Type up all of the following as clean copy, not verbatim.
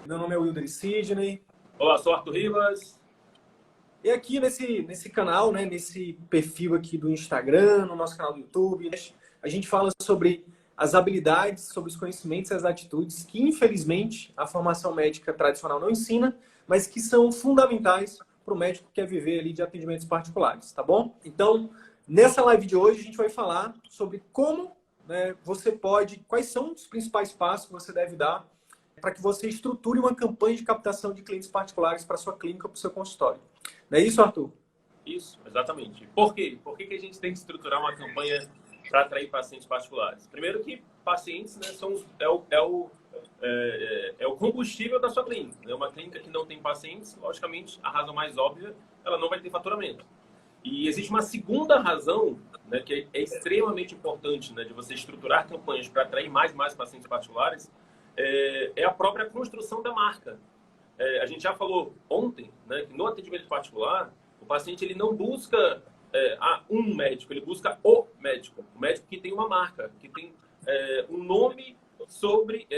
Meu nome é Wilder Sidney. Olá, sou Arthur Rivas. E aqui nesse canal, né, nesse perfil aqui do Instagram, no nosso canal do YouTube, a gente fala sobre as habilidades, sobre os conhecimentos e as atitudes que, infelizmente, a formação médica tradicional não ensina, mas que são fundamentais para o médico que quer viver ali de atendimentos particulares, tá bom? Então, nessa live de hoje, a gente vai falar sobre como, né, você pode, quais são os principais passos que você deve dar para que você estruture uma campanha de captação de clientes particulares para sua clínica ou para o seu consultório. Não é isso, Arthur? Isso, exatamente. Por quê? Por que a gente tem que estruturar uma campanha para atrair pacientes particulares? Primeiro que pacientes, né, é o combustível da sua clínica. Né? Uma clínica que não tem pacientes, logicamente, a razão mais óbvia, ela não vai ter faturamento. E existe uma segunda razão, né, que é extremamente importante, né, de você estruturar campanhas para atrair mais pacientes particulares, é a própria construção da marca. A gente já falou ontem, né, que no atendimento particular, o paciente ele não busca um médico, ele busca o médico que tem uma marca, que tem um nome sobre,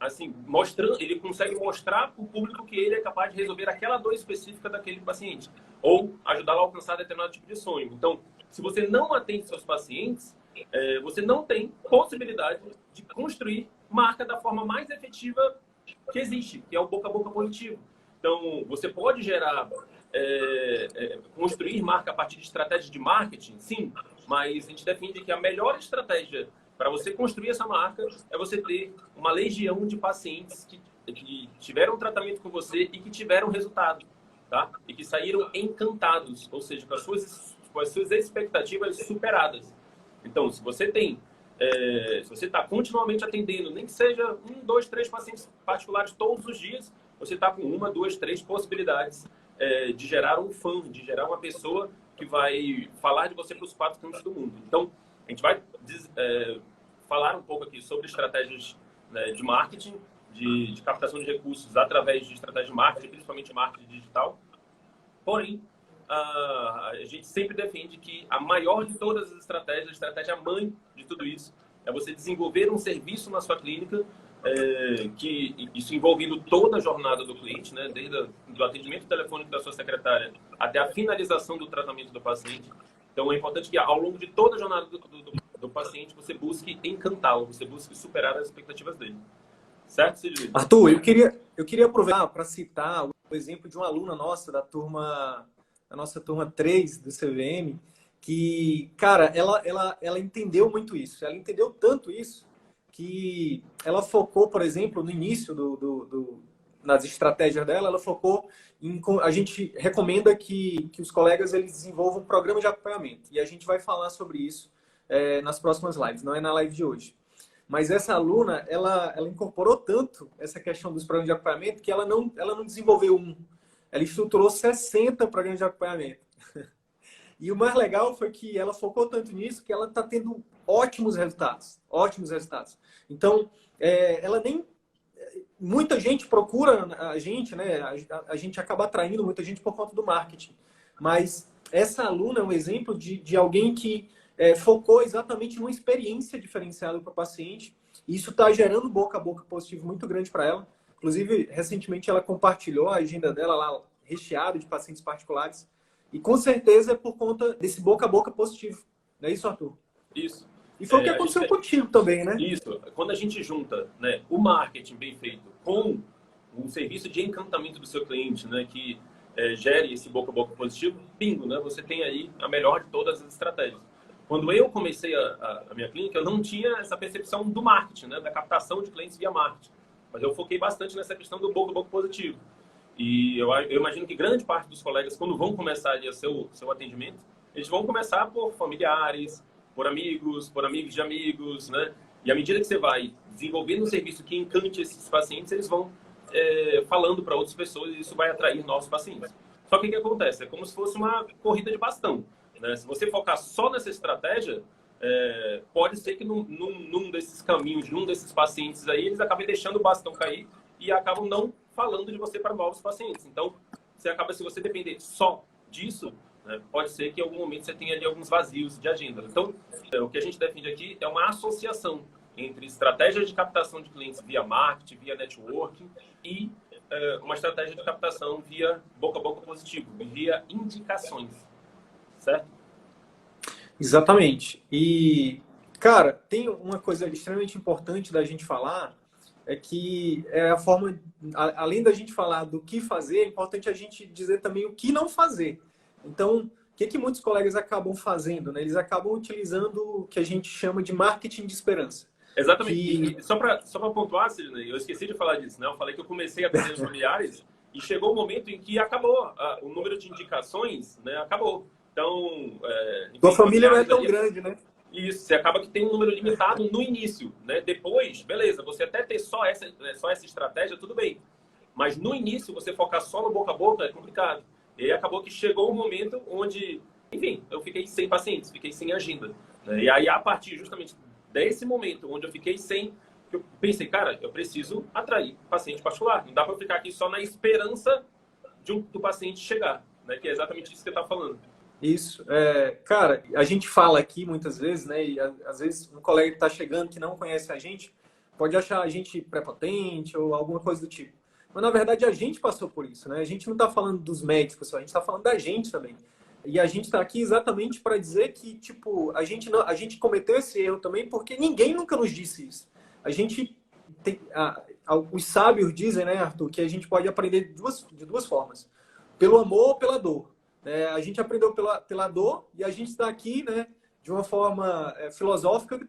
assim, mostrando, ele consegue mostrar para o público que ele é capaz de resolver aquela dor específica daquele paciente, ou ajudá-lo a alcançar determinado tipo de sonho. Então, se você não atende seus pacientes, você não tem possibilidade de construir marca da forma mais efetiva que existe, que é o boca a boca positivo. Então, você pode gerar, construir marca a partir de estratégias de marketing, sim, mas a gente defende que a melhor estratégia para você construir essa marca é você ter uma legião de pacientes que tiveram tratamento com você e que tiveram resultado, tá? E que saíram encantados, ou seja, com as suas expectativas superadas. Então, se você tem se você está continuamente atendendo, nem que seja 1, 2, 3 pacientes particulares todos os dias, você está com 1, 2, 3 possibilidades de gerar um fã, de gerar uma pessoa que vai falar de você para os 4 cantos do mundo. Então, a gente vai falar um pouco aqui sobre estratégias, né, de marketing, de captação de recursos através de estratégias de marketing, principalmente marketing digital. Porém, a gente sempre defende que a maior de todas as estratégias, a estratégia mãe de tudo isso, é você desenvolver um serviço na sua clínica, que isso envolvendo toda a jornada do cliente, né, desde o atendimento telefônico da sua secretária até a finalização do tratamento do paciente. Então, é importante que ao longo de toda a jornada do paciente, você busque encantá-lo, você busque superar as expectativas dele. Certo, Sidney? Arthur, eu queria aproveitar para citar o exemplo de uma aluna nossa da nossa turma 3 do CVM, que, cara, ela entendeu muito isso. Ela entendeu tanto isso que ela focou, por exemplo, no início nas estratégias dela, ela focou em... A gente recomenda que os colegas eles desenvolvam um programa de acompanhamento. E a gente vai falar sobre isso nas próximas lives, não é na live de hoje. Mas essa aluna, ela incorporou tanto essa questão dos programas de acompanhamento que ela não desenvolveu um. Ela estruturou 60 programas de acompanhamento. E o mais legal foi que ela focou tanto nisso que ela está tendo ótimos resultados. Ótimos resultados. Então, muita gente procura a gente, né? A gente acaba atraindo muita gente por conta do marketing. Mas essa aluna é um exemplo de alguém que focou exatamente numa experiência diferenciada para o paciente. E isso está gerando boca a boca positivo muito grande para ela. Inclusive, recentemente ela compartilhou a agenda dela lá, recheada de pacientes particulares. E com certeza é por conta desse boca a boca positivo. Não é isso, Arthur? Isso. E foi o que aconteceu contigo também, né? Isso. Quando a gente junta, né, o marketing bem feito com um serviço de encantamento do seu cliente, né, que gere esse boca a boca positivo, bingo, né? Você tem aí a melhor de todas as estratégias. Quando eu comecei a minha clínica, eu não tinha essa percepção do marketing, né, da captação de clientes via marketing. Mas eu foquei bastante nessa questão do boca a boca positivo. E eu imagino que grande parte dos colegas, quando vão começar ali seu atendimento, eles vão começar por familiares, por amigos de amigos, né? E à medida que você vai desenvolvendo um serviço que encante esses pacientes, eles vão falando para outras pessoas e isso vai atrair novos pacientes. Só que o que acontece? É como se fosse uma corrida de bastão, né? Se você focar só nessa estratégia, pode ser que num desses caminhos, num desses pacientes aí, eles acabem deixando o bastão cair e acabam não falando de você para novos pacientes. Então, se você depender só disso, né, pode ser que em algum momento você tenha ali alguns vazios de agenda. Então, o que a gente defende aqui é uma associação entre estratégias de captação de clientes via marketing, via networking e uma estratégia de captação via boca a boca positivo, via indicações, certo? Exatamente. E, cara, tem uma coisa extremamente importante da gente falar, é que é a forma, além da gente falar do que fazer, é importante a gente dizer também o que não fazer. Então, o que muitos colegas acabam fazendo, né? Eles acabam utilizando o que a gente chama de marketing de esperança. Exatamente. E só para pontuar, Sidney, eu esqueci de falar disso, né? Eu falei que eu comecei a atender os familiares e chegou o momento em que acabou. O número de indicações, né? Acabou. Então, tua família não é tão grande, né? Isso, você acaba que tem um número limitado no início, né? Depois, beleza, você até ter só essa estratégia, tudo bem. Mas no início, você focar só no boca a boca é complicado. E aí acabou que chegou um momento onde, enfim, eu fiquei sem pacientes, fiquei sem agenda, né? E aí, a partir justamente desse momento onde eu fiquei sem, eu pensei, cara, eu preciso atrair paciente particular. Não dá para eu ficar aqui só na esperança do paciente chegar, né? Que é exatamente isso que você está falando. Isso. Cara, a gente fala aqui muitas vezes, né? E às vezes um colega que está chegando que não conhece a gente pode achar a gente prepotente ou alguma coisa do tipo. Mas, na verdade, a gente passou por isso, né? A gente não está falando dos médicos só, a gente está falando da gente também. E a gente está aqui exatamente para dizer que, tipo, a gente cometeu esse erro também porque ninguém nunca nos disse isso. A gente tem... os sábios dizem, né, Arthur, que a gente pode aprender de duas formas. Pelo amor ou pela dor. A gente aprendeu pela dor e a gente está aqui, né, de uma forma filosófica,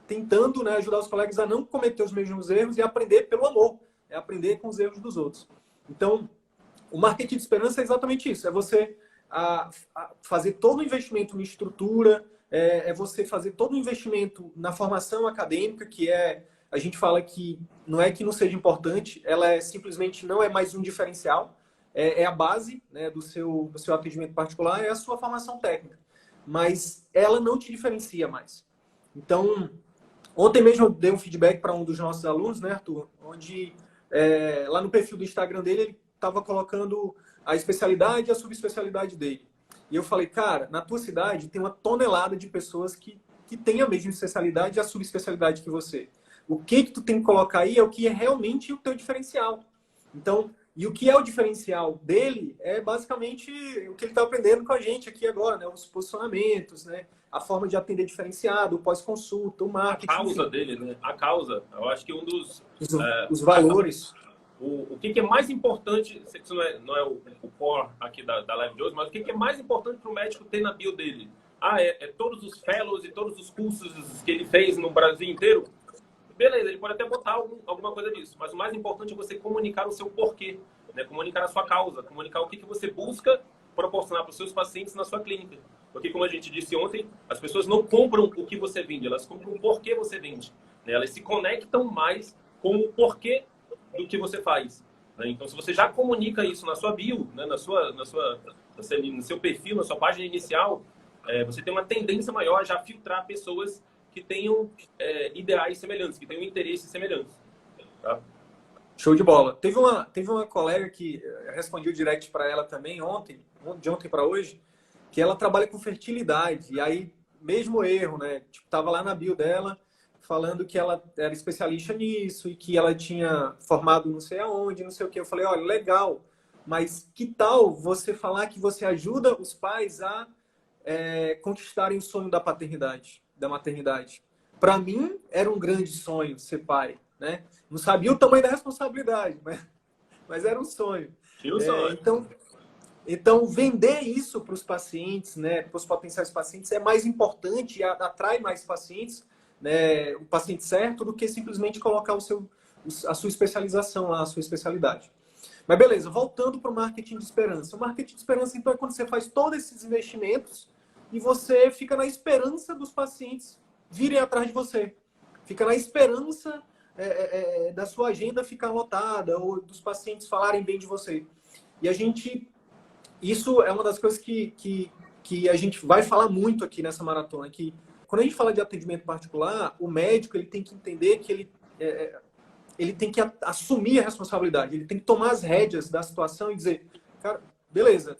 tentando, né, ajudar os colegas a não cometer os mesmos erros e aprender pelo amor, aprender com os erros dos outros. Então, o marketing de esperança é exatamente isso, é você fazer todo o investimento em estrutura, é você fazer todo o investimento na formação acadêmica, que a gente fala que não é que não seja importante, ela simplesmente não é mais um diferencial, é a base, né, do seu atendimento particular, é a sua formação técnica. Mas ela não te diferencia mais. Então, ontem mesmo eu dei um feedback para um dos nossos alunos, né, Arthur? Onde lá no perfil do Instagram dele, ele estava colocando a especialidade e a subespecialidade dele. E eu falei, cara, na tua cidade tem uma tonelada de pessoas que têm a mesma especialidade e a subespecialidade que você. O que tu tem que colocar aí é o que é realmente o teu diferencial. Então, e o que é o diferencial dele é basicamente o que ele está aprendendo com a gente aqui agora, né? Os posicionamentos, né? A forma de atender diferenciado, o pós-consulta, o marketing. A causa dele, né? A causa. Eu acho que um dos... Os valores. O que é mais importante, sei que isso não é o core aqui da live de hoje, mas o que é mais importante para o médico ter na bio dele? Todos os fellows e todos os cursos que ele fez no Brasil inteiro? Beleza, ele pode até botar alguma coisa disso, mas o mais importante é você comunicar o seu porquê, né? Comunicar a sua causa, comunicar o que você busca proporcionar para os seus pacientes na sua clínica. Porque, como a gente disse ontem, as pessoas não compram o que você vende, elas compram o porquê você vende, né? Elas se conectam mais com o porquê do que você faz, né? Então, se você já comunica isso na sua bio, né? no seu perfil, na sua página inicial, você tem uma tendência maior a já filtrar pessoas que tenham ideais semelhantes, que tenham interesses semelhantes. Tá? Show de bola. Teve uma colega que eu respondi o direct para ela também de ontem para hoje, que ela trabalha com fertilidade. E aí, mesmo erro, né? Tipo, tava lá na bio dela, falando que ela era especialista nisso e que ela tinha formado não sei aonde, não sei o quê. Eu falei, olha, legal, mas que tal você falar que você ajuda os pais a conquistarem o sonho da paternidade, da maternidade? Para mim, era um grande sonho ser pai, né? Não sabia o tamanho da responsabilidade, mas era um sonho. Então, vender isso para os pacientes, né, para os potenciais pacientes, é mais importante, atrai mais pacientes, né, o paciente certo, do que simplesmente colocar a sua especialização lá, a sua especialidade. Mas beleza, voltando para o marketing de esperança. O marketing de esperança, então, é quando você faz todos esses investimentos e você fica na esperança dos pacientes virem atrás de você. Fica na esperança da sua agenda ficar lotada ou dos pacientes falarem bem de você. E isso é uma das coisas que a gente vai falar muito aqui nessa maratona, que quando a gente fala de atendimento particular, o médico ele tem que entender que ele tem que assumir a responsabilidade, ele tem que tomar as rédeas da situação e dizer, cara, beleza,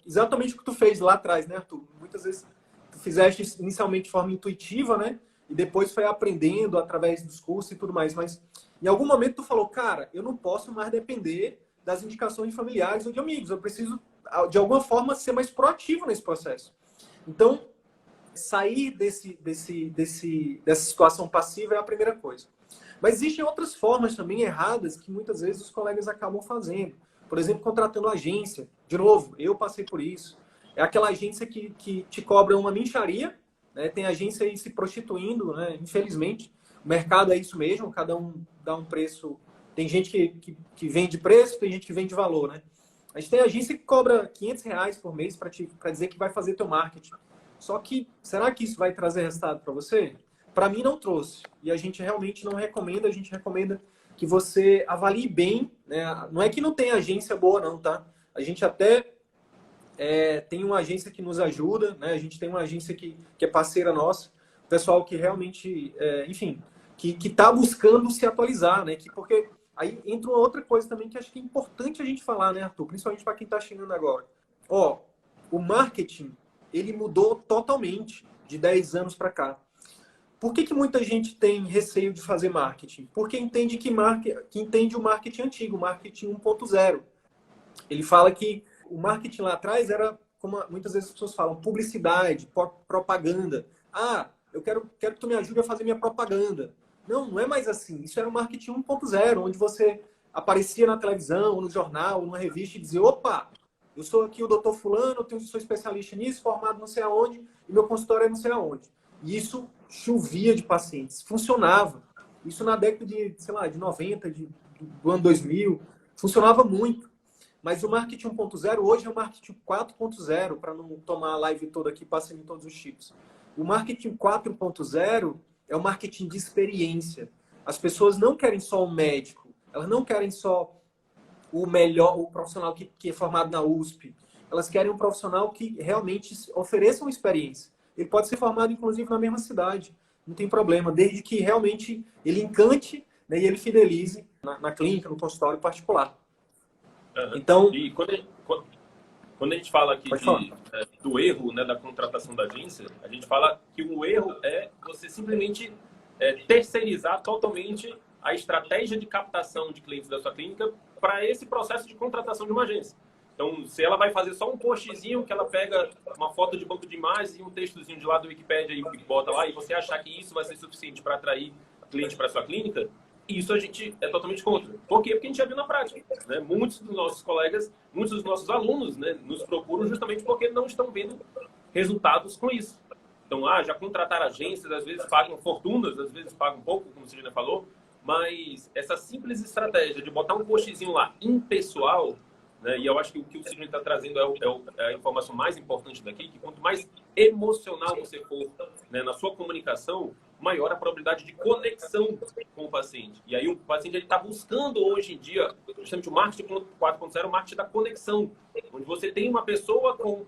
exatamente o que tu fez lá atrás, né, Arthur? Muitas vezes tu fizeste inicialmente de forma intuitiva, né? e depois foi aprendendo através dos cursos e tudo mais. Mas em algum momento tu falou, cara, eu não posso mais depender das indicações de familiares ou de amigos. Eu preciso, de alguma forma, ser mais proativo nesse processo. Então, sair dessa situação passiva é a primeira coisa. Mas existem outras formas também erradas que muitas vezes os colegas acabam fazendo. Por exemplo, contratando agência. De novo, eu passei por isso. É aquela agência que te cobra uma mixaria, né? Tem agência aí se prostituindo, né? Infelizmente. O mercado é isso mesmo, cada um dá um preço. Tem gente que vende preço, tem gente que vende valor, né? A gente tem agência que cobra R$ 500 por mês para dizer que vai fazer teu marketing. Só que, será que isso vai trazer resultado para você? Para mim não trouxe. E a gente realmente não recomenda, a gente recomenda que você avalie bem, né? Não é que não tem agência boa não, tá? A gente até tem uma agência que nos ajuda, né? A gente tem uma agência que é parceira nossa, pessoal que realmente, enfim, que está buscando se atualizar, né? Porque aí entra uma outra coisa também que acho que é importante a gente falar, né, Arthur? Principalmente para quem está chegando agora. Ó, o marketing, ele mudou totalmente de 10 anos para cá. Por que muita gente tem receio de fazer marketing? Porque entende que entende o marketing antigo, o marketing 1.0. Ele fala que o marketing lá atrás era, como muitas vezes as pessoas falam, publicidade, propaganda. Ah, eu quero que tu me ajude a fazer minha propaganda. Não é mais assim. Isso era o marketing 1.0, onde você aparecia na televisão, ou no jornal, ou numa revista e dizia, opa, eu sou aqui o doutor fulano, eu sou especialista nisso, formado não sei aonde, e meu consultório é não sei aonde. E isso chovia de pacientes, funcionava. Isso na década de, sei lá, de 90, do ano 2000, funcionava muito. Mas o marketing 1.0 hoje é o marketing 4.0, para não tomar a live toda aqui passando em todos os chips. O marketing 4.0 é o marketing de experiência. As pessoas não querem só um médico, elas não querem só o melhor, o profissional que é formado na USP. Elas querem um profissional que realmente ofereça uma experiência. Ele pode ser formado, inclusive, na mesma cidade. Não tem problema, desde que realmente ele encante, né, e ele fidelize na clínica, no consultório particular. Uhum. Então, e quando a gente fala aqui do erro, né, da contratação da agência, a gente fala que o erro é você simplesmente terceirizar totalmente a estratégia de captação de clientes da sua clínica para esse processo de contratação de uma agência. Então, se ela vai fazer só um postzinho, que ela pega uma foto de banco de imagens e um textozinho de lá do Wikipedia e bota lá, e você achar que isso vai ser suficiente para atrair cliente para sua clínica, isso a gente é totalmente contra. Por quê? Porque a gente já viu na prática, né? Muitos dos nossos colegas, muitos dos nossos alunos, né, nos procuram justamente porque não estão vendo resultados com isso. Então, já contrataram agências, às vezes pagam fortunas, às vezes pagam pouco, como a Celina falou, mas essa simples estratégia de botar um postzinho lá impessoal, né, e eu acho que o que o Sidney está trazendo é a informação mais importante daqui, que quanto mais emocional você for, né, na sua comunicação, maior a probabilidade de conexão com o paciente. E aí o paciente está buscando hoje em dia, justamente o marketing 4.0, o marketing da conexão, onde você tem uma pessoa com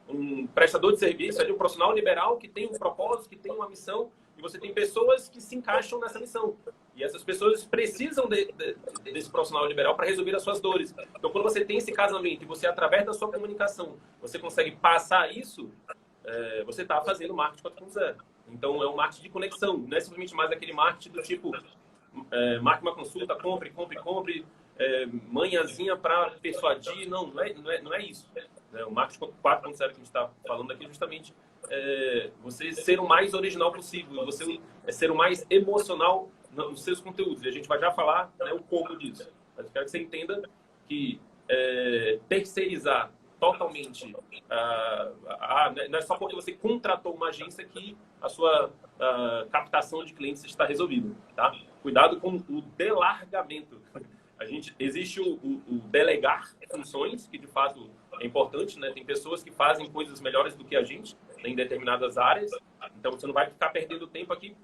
um prestador de serviço, ali, um profissional liberal que tem um propósito, que tem uma missão, e você tem pessoas que se encaixam nessa missão. E essas pessoas precisam desse profissional liberal para resolver as suas dores. Então, quando você tem esse casamento e você, através da sua comunicação, você consegue passar isso, você está fazendo marketing 4.0. Então, é um marketing de conexão. Não é simplesmente mais aquele marketing do tipo, marque uma consulta, compre, manhãzinha para persuadir. Não é isso. O marketing 4.0 que a gente está falando aqui é justamente você ser o mais original possível, você ser o mais emocional nos seus conteúdos. E a gente vai já falar, né, o como disso. Mas eu quero que você entenda que terceirizar totalmente, não é só porque você contratou uma agência que a sua captação de clientes está resolvida, tá? Cuidado com o delargamento. Existe o delegar funções, que de fato é importante, né? Tem pessoas que fazem coisas melhores do que a gente, né, em determinadas áreas, então você não vai ficar perdendo tempo aqui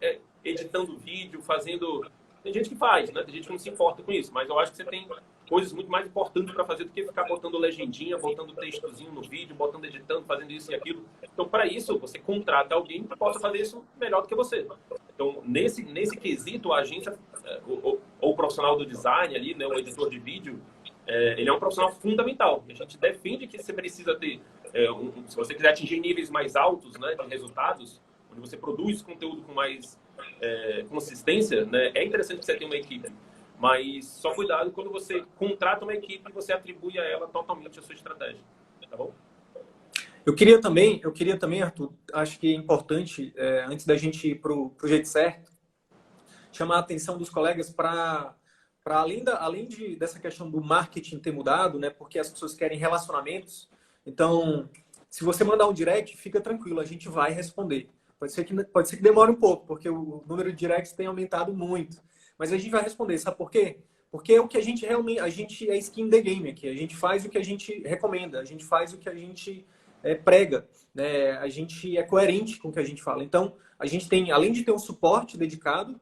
editando vídeo, fazendo... Tem gente que faz, né? Tem gente que não se importa com isso, mas eu acho que você tem coisas muito mais importantes para fazer do que ficar botando legendinha, botando textozinho no vídeo, botando, editando, fazendo isso e aquilo. Então, para isso, você contrata alguém que possa fazer isso melhor do que você. Então, nesse quesito, a agência, ou o profissional do design ali, né, o editor de vídeo, ele é um profissional fundamental. A gente defende que você precisa ter, se você quiser atingir níveis mais altos, né, de resultados, onde você produz conteúdo com mais consistência, né, é interessante que você tenha uma equipe. Mas só cuidado quando você contrata uma equipe e você atribui a ela totalmente a sua estratégia. Tá bom? Eu queria também, Arthur, acho que é importante, antes da gente ir para o jeito certo, chamar a atenção dos colegas para dessa questão do marketing ter mudado, né? Porque as pessoas querem relacionamentos. Então, se você mandar um direct, fica tranquilo, a gente vai responder. Pode ser que demore um pouco, porque o número de directs tem aumentado muito. Mas a gente vai responder, sabe por quê? Porque é o que a gente realmente... A gente é skin the game aqui. A gente faz o que a gente recomenda. A gente faz o que a gente prega. Né? A gente é coerente com o que a gente fala. Então, a gente tem, além de ter um suporte dedicado,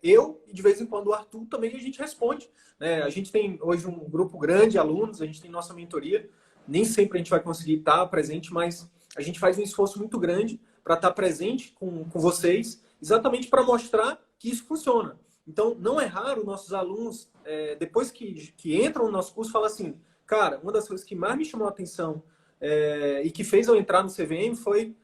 eu e de vez em quando o Arthur também a gente responde. Né? A gente tem hoje um grupo grande de alunos, a gente tem nossa mentoria. Nem sempre a gente vai conseguir estar presente, mas a gente faz um esforço muito grande para estar presente com vocês, exatamente para mostrar que isso funciona. Então, não é raro nossos alunos, depois que entram no nosso curso, falam assim, cara, uma das coisas que mais me chamou a atenção e que fez eu entrar no CVM foi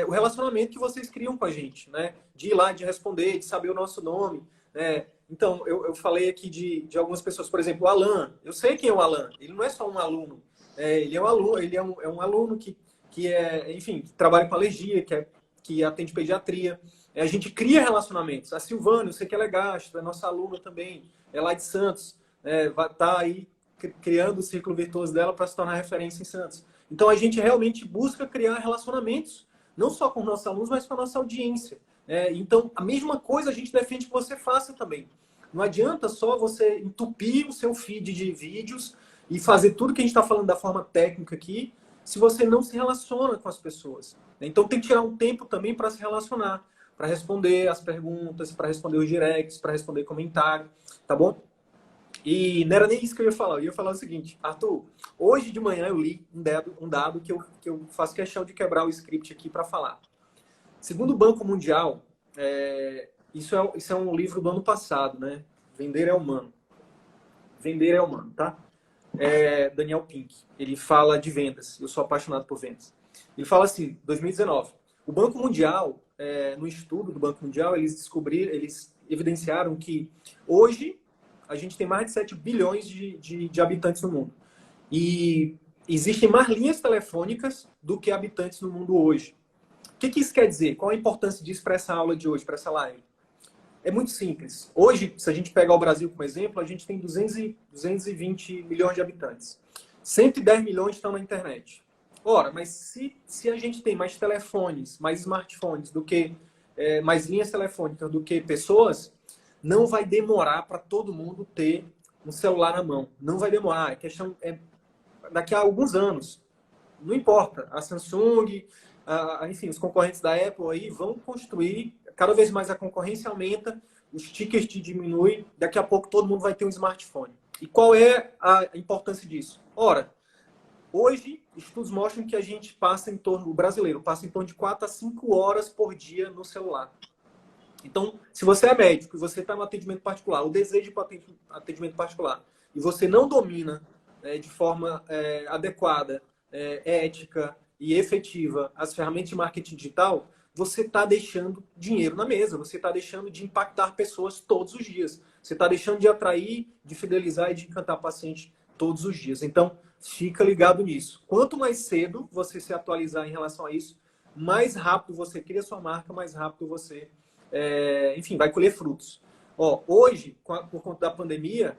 o relacionamento que vocês criam com a gente, né? De ir lá, de responder, de saber o nosso nome. Né? Então, eu falei aqui de algumas pessoas, por exemplo, o Alan. Eu sei quem é o Alan. Ele não é só um aluno. Ele é um aluno, um aluno que enfim, que trabalha com alergia, que atende pediatria. A gente cria relacionamentos. A Silvana, eu sei que ela é gastro, é nossa aluna também, é lá de Santos, vai estar aí criando o círculo virtuoso dela para se tornar referência em Santos. Então, a gente realmente busca criar relacionamentos, não só com nossos alunos, mas com a nossa audiência. Então, a mesma coisa a gente defende que você faça também. Não adianta só você entupir o seu feed de vídeos e fazer tudo que a gente está falando da forma técnica aqui, se você não se relaciona com as pessoas. Então, tem que tirar um tempo também para se relacionar, para responder as perguntas, para responder os directs, para responder comentário, tá bom? E não era nem isso que eu ia falar. Eu ia falar o seguinte, Arthur, hoje de manhã eu li um dado que eu faço questão de quebrar o script aqui para falar. Segundo o Banco Mundial, isso é um livro do ano passado, né? Vender é humano. Vender é humano, tá? Daniel Pink. Ele fala de vendas. Eu sou apaixonado por vendas. Ele fala assim, 2019. O Banco Mundial, no estudo do Banco Mundial, eles evidenciaram que hoje a gente tem mais de 7 bilhões de habitantes no mundo. E existem mais linhas telefônicas do que habitantes no mundo hoje. O que isso quer dizer? Qual a importância disso para essa aula de hoje, para essa live? É muito simples. Hoje, se a gente pegar o Brasil como exemplo, a gente tem 220 milhões de habitantes. 110 milhões estão na internet. Ora, mas se a gente tem mais telefones, mais smartphones, mais linhas telefônicas do que pessoas, não vai demorar para todo mundo ter um celular na mão. Não vai demorar. A questão é daqui a alguns anos. Não importa. A Samsung, enfim, os concorrentes da Apple aí vão construir. Cada vez mais a concorrência aumenta, os tickets diminuem, daqui a pouco todo mundo vai ter um smartphone. E qual é a importância disso? Ora, hoje, estudos mostram que o brasileiro passa em torno de 4 a 5 horas por dia no celular. Então, se você é médico e você está no atendimento particular, o desejo para atendimento particular, e você não domina de forma adequada, ética e efetiva as ferramentas de marketing digital, você está deixando dinheiro na mesa, você está deixando de impactar pessoas todos os dias. Você está deixando de atrair, de fidelizar e de encantar paciente todos os dias. Então, fica ligado nisso. Quanto mais cedo você se atualizar em relação a isso, mais rápido você cria sua marca, mais rápido você, enfim, vai colher frutos. Hoje, por conta da pandemia,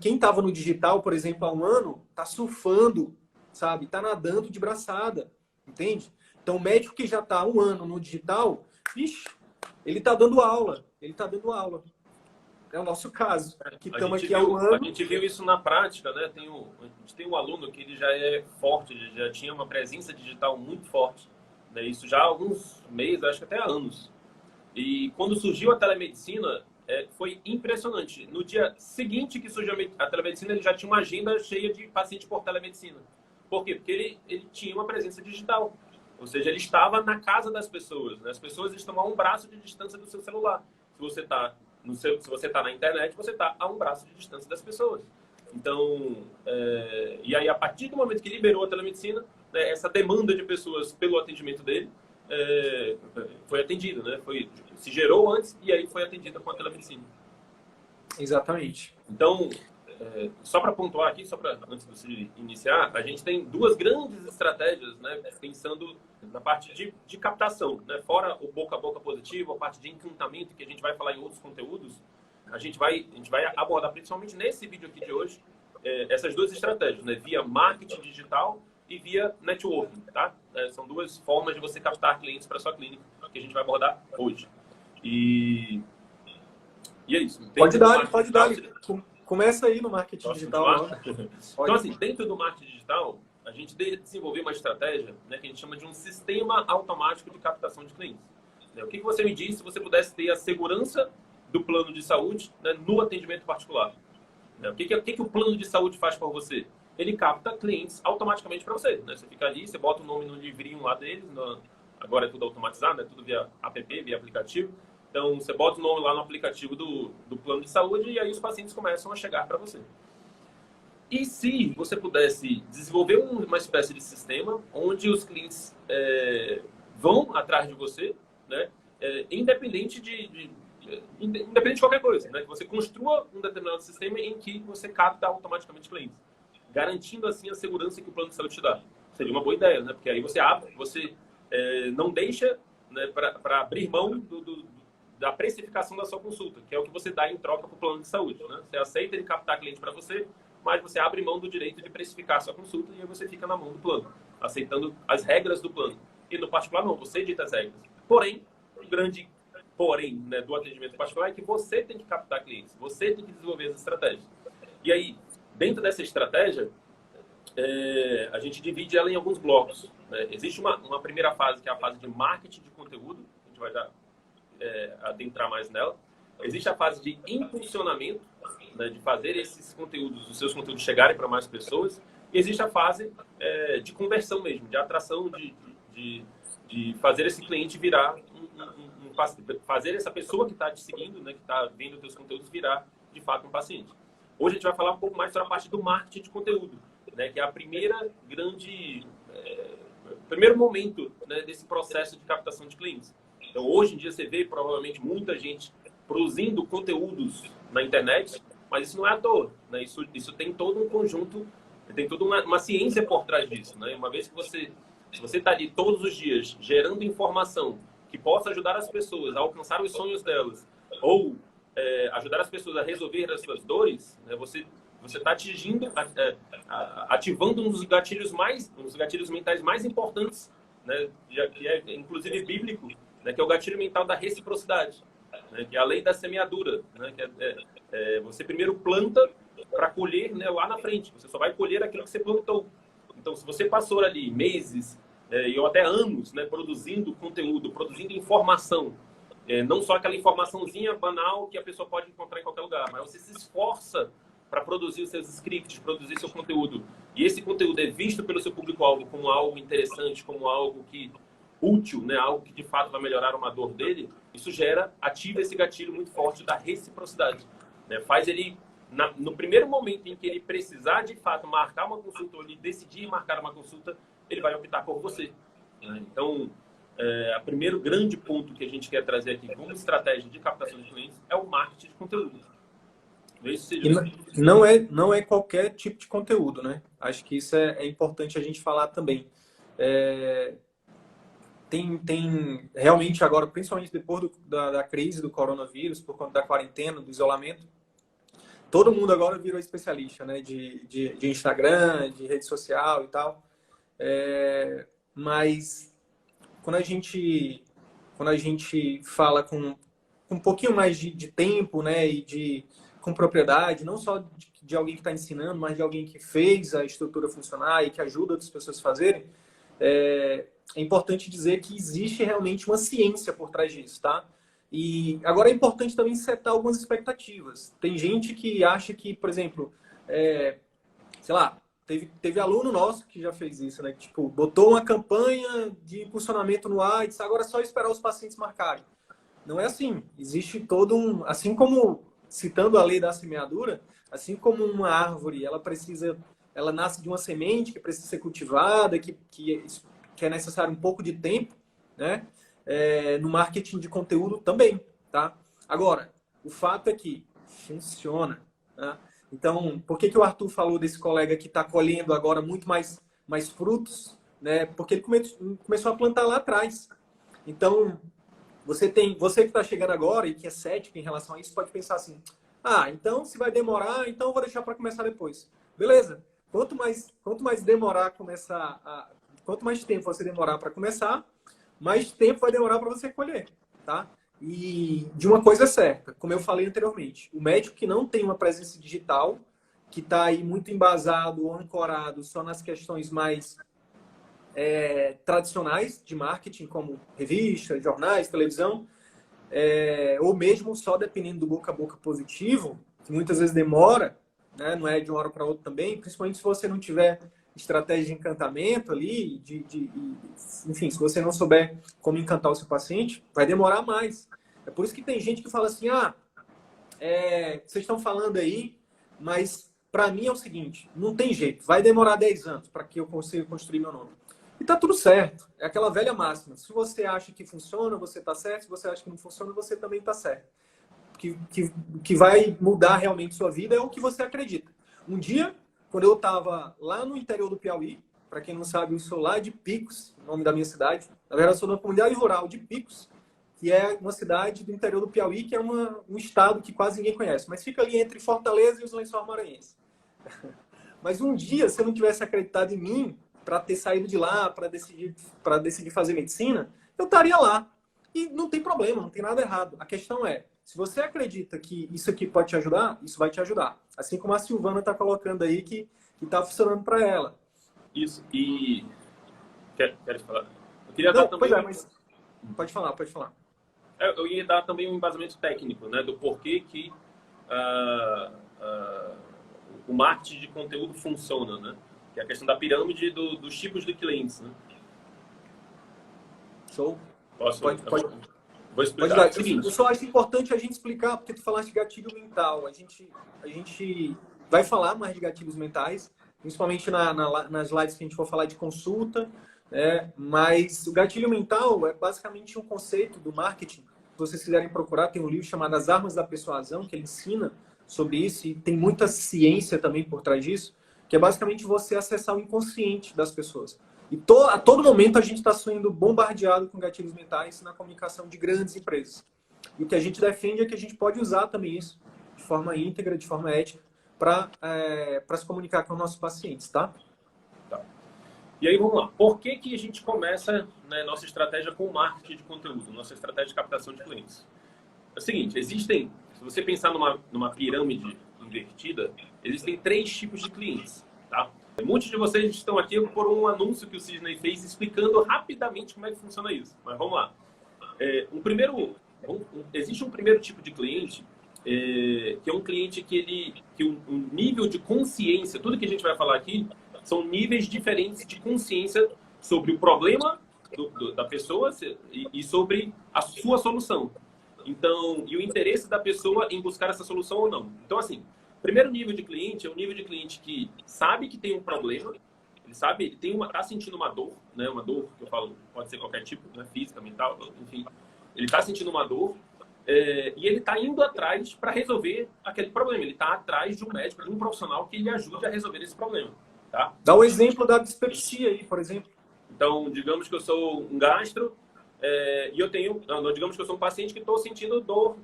quem estava no digital, por exemplo, há um ano, está surfando, sabe? Está nadando de braçada, entende? Então, o médico que já está há um ano no digital, ele está dando aula. É o nosso caso, que estamos aqui há um ano. A gente viu isso na prática, né? A gente tem um aluno que ele já é forte, ele já tinha uma presença digital muito forte. Né? Isso já há alguns meses, acho que até há anos. E quando surgiu a telemedicina, foi impressionante. No dia seguinte que surgiu a telemedicina, ele já tinha uma agenda cheia de pacientes por telemedicina. Por quê? Porque ele tinha uma presença digital. Ou seja, ele estava na casa das pessoas. Né? As pessoas estão a um braço de distância do seu celular. Se você está na internet, você está a um braço de distância das pessoas. Então, e aí a partir do momento que liberou a telemedicina, né, essa demanda de pessoas pelo atendimento dele, foi atendida, né? Se gerou antes e aí foi atendida com a telemedicina. Exatamente. Então, só para pontuar aqui, antes de você iniciar, a gente tem duas grandes estratégias, né, pensando na parte de captação, né, fora o boca a boca positivo, a parte de encantamento, que a gente vai falar em outros conteúdos, a gente vai abordar principalmente nesse vídeo aqui de hoje, essas duas estratégias, né, via marketing digital e via networking, tá? São duas formas de você captar clientes para sua clínica, que a gente vai abordar hoje. E é isso. Pode dar. Começa aí no marketing Posso digital. Então, assim, dentro do marketing digital, a gente desenvolveu uma estratégia, né, que a gente chama de um sistema automático de captação de clientes. O que você me diz se você pudesse ter a segurança do plano de saúde, né, no atendimento particular? O que o plano de saúde faz por você? Ele capta clientes automaticamente para você. Né? Você fica ali, você bota o nome no livrinho lá deles, agora é tudo automatizado, é tudo via app, via aplicativo. Então, você bota o nome lá no aplicativo do plano de saúde e aí os pacientes começam a chegar para você. E se você pudesse desenvolver uma espécie de sistema onde os clientes vão atrás de você, né, independente de qualquer coisa, né, que você construa um determinado sistema em que você capta automaticamente clientes, garantindo assim a segurança que o plano de saúde te dá. Seria uma boa ideia, né? Porque aí você não deixa, né, para abrir mão da precificação da sua consulta, que é o que você dá em troca para o plano de saúde. Né? Você aceita ele captar cliente para você, mas você abre mão do direito de precificar a sua consulta e aí você fica na mão do plano, aceitando as regras do plano. E no particular não, você edita as regras. Porém, o grande porém, né, do atendimento particular é que você tem que captar clientes, você tem que desenvolver as estratégias. E aí, dentro dessa estratégia, a gente divide ela em alguns blocos. Né? Existe uma primeira fase, que é a fase de marketing de conteúdo, a gente vai já adentrar mais nela. Existe a fase de impulsionamento, né, de fazer os seus conteúdos chegarem para mais pessoas. E existe a fase de conversão mesmo, de atração, de fazer esse cliente virar fazer essa pessoa que está te seguindo, né, que está vendo os teus conteúdos, virar de fato um paciente. Hoje a gente vai falar um pouco mais sobre a parte do marketing de conteúdo, né, que é a primeiro momento, né, desse processo de captação de clientes. Então, hoje em dia, você vê provavelmente muita gente produzindo conteúdos na internet, mas isso não é à toa. Né? Isso tem todo um conjunto, tem toda uma ciência por trás disso. Né? Uma vez que se você está ali todos os dias gerando informação que possa ajudar as pessoas a alcançar os sonhos delas, ou ajudar as pessoas a resolver as suas dores, né? Você está ativando um dos gatilhos mentais mais importantes, né? Que é inclusive bíblico, né, que é o gatilho mental da reciprocidade, né, que é a lei da semeadura, né, que você primeiro planta para colher, né, lá na frente. Você só vai colher aquilo que você plantou. Então, se você passou ali meses ou até anos, né, produzindo conteúdo, produzindo informação, não só aquela informaçãozinha banal que a pessoa pode encontrar em qualquer lugar, mas você se esforça para produzir os seus scripts, produzir seu conteúdo, e esse conteúdo é visto pelo seu público-alvo como algo interessante, como algo que útil, né, algo que de fato vai melhorar uma dor dele, isso ativa esse gatilho muito forte da reciprocidade. Né? Faz ele, no primeiro momento em que ele precisar de fato marcar uma consulta, ou ele decidir marcar uma consulta, ele vai optar por você. Né? Então, o primeiro grande ponto que a gente quer trazer aqui como estratégia de captação de clientes é o marketing de conteúdo. E não é qualquer tipo de conteúdo, né? Acho que isso é importante a gente falar também. Tem realmente agora, principalmente depois da crise do coronavírus, por conta da quarentena, do isolamento, todo mundo agora virou especialista, né? De Instagram, de rede social e tal. Mas quando a gente fala com um pouquinho mais de tempo, né? E com propriedade, não só de alguém que está ensinando, mas de alguém que fez a estrutura funcionar e que ajuda outras pessoas a fazerem, é importante dizer que existe realmente uma ciência por trás disso, tá? E agora é importante também setar algumas expectativas. Tem gente que acha que, por exemplo, sei lá, teve aluno nosso que já fez isso, né? Tipo, botou uma campanha de impulsionamento no ar e disse, agora é só esperar os pacientes marcarem. Não é assim. Existe todo um... Assim como, citando a lei da semeadura, assim como uma árvore, ela nasce de uma semente que precisa ser cultivada, que é necessário um pouco de tempo. né? No marketing de conteúdo também, tá? Agora, o fato é que funciona, né? Então, por que o Arthur falou desse colega que está colhendo agora muito mais frutos, né? Porque ele começou a plantar lá atrás. Então, você que está chegando agora e que é cético em relação a isso, pode pensar assim: ah, então se vai demorar, então eu vou deixar para começar depois. Beleza? Quanto mais demorar quanto mais tempo você demorar para começar, mais tempo vai demorar para você colher, tá? E de uma coisa é certa, como eu falei anteriormente, o médico que não tem uma presença digital, que está aí muito embasado ou ancorado só nas questões mais tradicionais de marketing, como revistas, jornais, televisão, ou mesmo só dependendo do boca a boca positivo, que muitas vezes demora, né? Não é de uma hora para outra também, principalmente se você não tiver estratégia de encantamento ali, enfim, se você não souber como encantar o seu paciente, vai demorar mais. É por isso que tem gente que fala assim: vocês estão falando aí, mas para mim é o seguinte, não tem jeito, vai demorar 10 anos para que eu consiga construir meu nome. E tá tudo certo. É aquela velha máxima. Se você acha que funciona, você tá certo. Se você acha que não funciona, você também tá certo. Que vai mudar realmente sua vida é o que você acredita. Um dia, quando eu estava lá no interior do Piauí, para quem não sabe, eu sou lá de Picos, o nome da minha cidade. Na verdade, eu sou da comunidade rural de Picos, que é uma cidade do interior do Piauí, que é um estado que quase ninguém conhece, mas fica ali entre Fortaleza e os Lençóis Maranhenses. Mas um dia, se eu não tivesse acreditado em mim, para ter saído de lá, para decidir fazer medicina, eu estaria lá. E não tem problema, não tem nada errado. A questão é, se você acredita que isso aqui pode te ajudar, isso vai te ajudar. Assim como a Silvana está colocando aí que está funcionando para ela. Isso. E... Quero falar? Eu queria dar também... mas... Pode falar. Eu ia dar também um embasamento técnico, né? Do porquê que o marketing de conteúdo funciona, né? Que é a questão da pirâmide dos tipos de clientes, né? Show. Pode. Vou explicar. Pode dar. Eu só acho importante a gente explicar, porque tu falaste de gatilho mental. A gente vai falar mais de gatilhos mentais, principalmente nas lives que a gente for falar de consulta, né? Mas o gatilho mental é basicamente um conceito do marketing. Se vocês quiserem procurar, tem um livro chamado As Armas da Persuasão, que ele ensina sobre isso, e tem muita ciência também por trás disso, que é basicamente você acessar o inconsciente das pessoas. E a todo momento a gente está sendo bombardeado com gatilhos mentais na comunicação de grandes empresas. E o que a gente defende é que a gente pode usar também isso de forma íntegra, de forma ética, para se comunicar com os nossos pacientes, tá? E aí, vamos lá. Por que a gente começa, né, nossa estratégia com marketing de conteúdo, nossa estratégia de captação de clientes? É o seguinte, se você pensar numa pirâmide invertida, existem 3 tipos de clientes, tá? Muitos de vocês estão aqui por um anúncio que o Sidney fez explicando rapidamente como é que funciona isso. Mas vamos lá. Existe um primeiro tipo de cliente, que é um cliente que um nível de consciência, tudo que a gente vai falar aqui, são níveis diferentes de consciência sobre o problema da pessoa e sobre a sua solução. Então, e o interesse da pessoa em buscar essa solução ou não. Então, assim, primeiro nível de cliente é um nível de cliente que sabe que tem um problema, ele está sentindo uma dor, né? Uma dor que eu falo, pode ser qualquer tipo, né? Física, mental, enfim. Ele está sentindo uma dor e ele está indo atrás para resolver aquele problema. Ele está atrás de um médico, de um profissional que lhe ajude a resolver esse problema, tá? Dá o exemplo da dispepsia aí, por exemplo. Então, digamos que eu sou um gastro e digamos que eu sou um paciente que estou sentindo dor.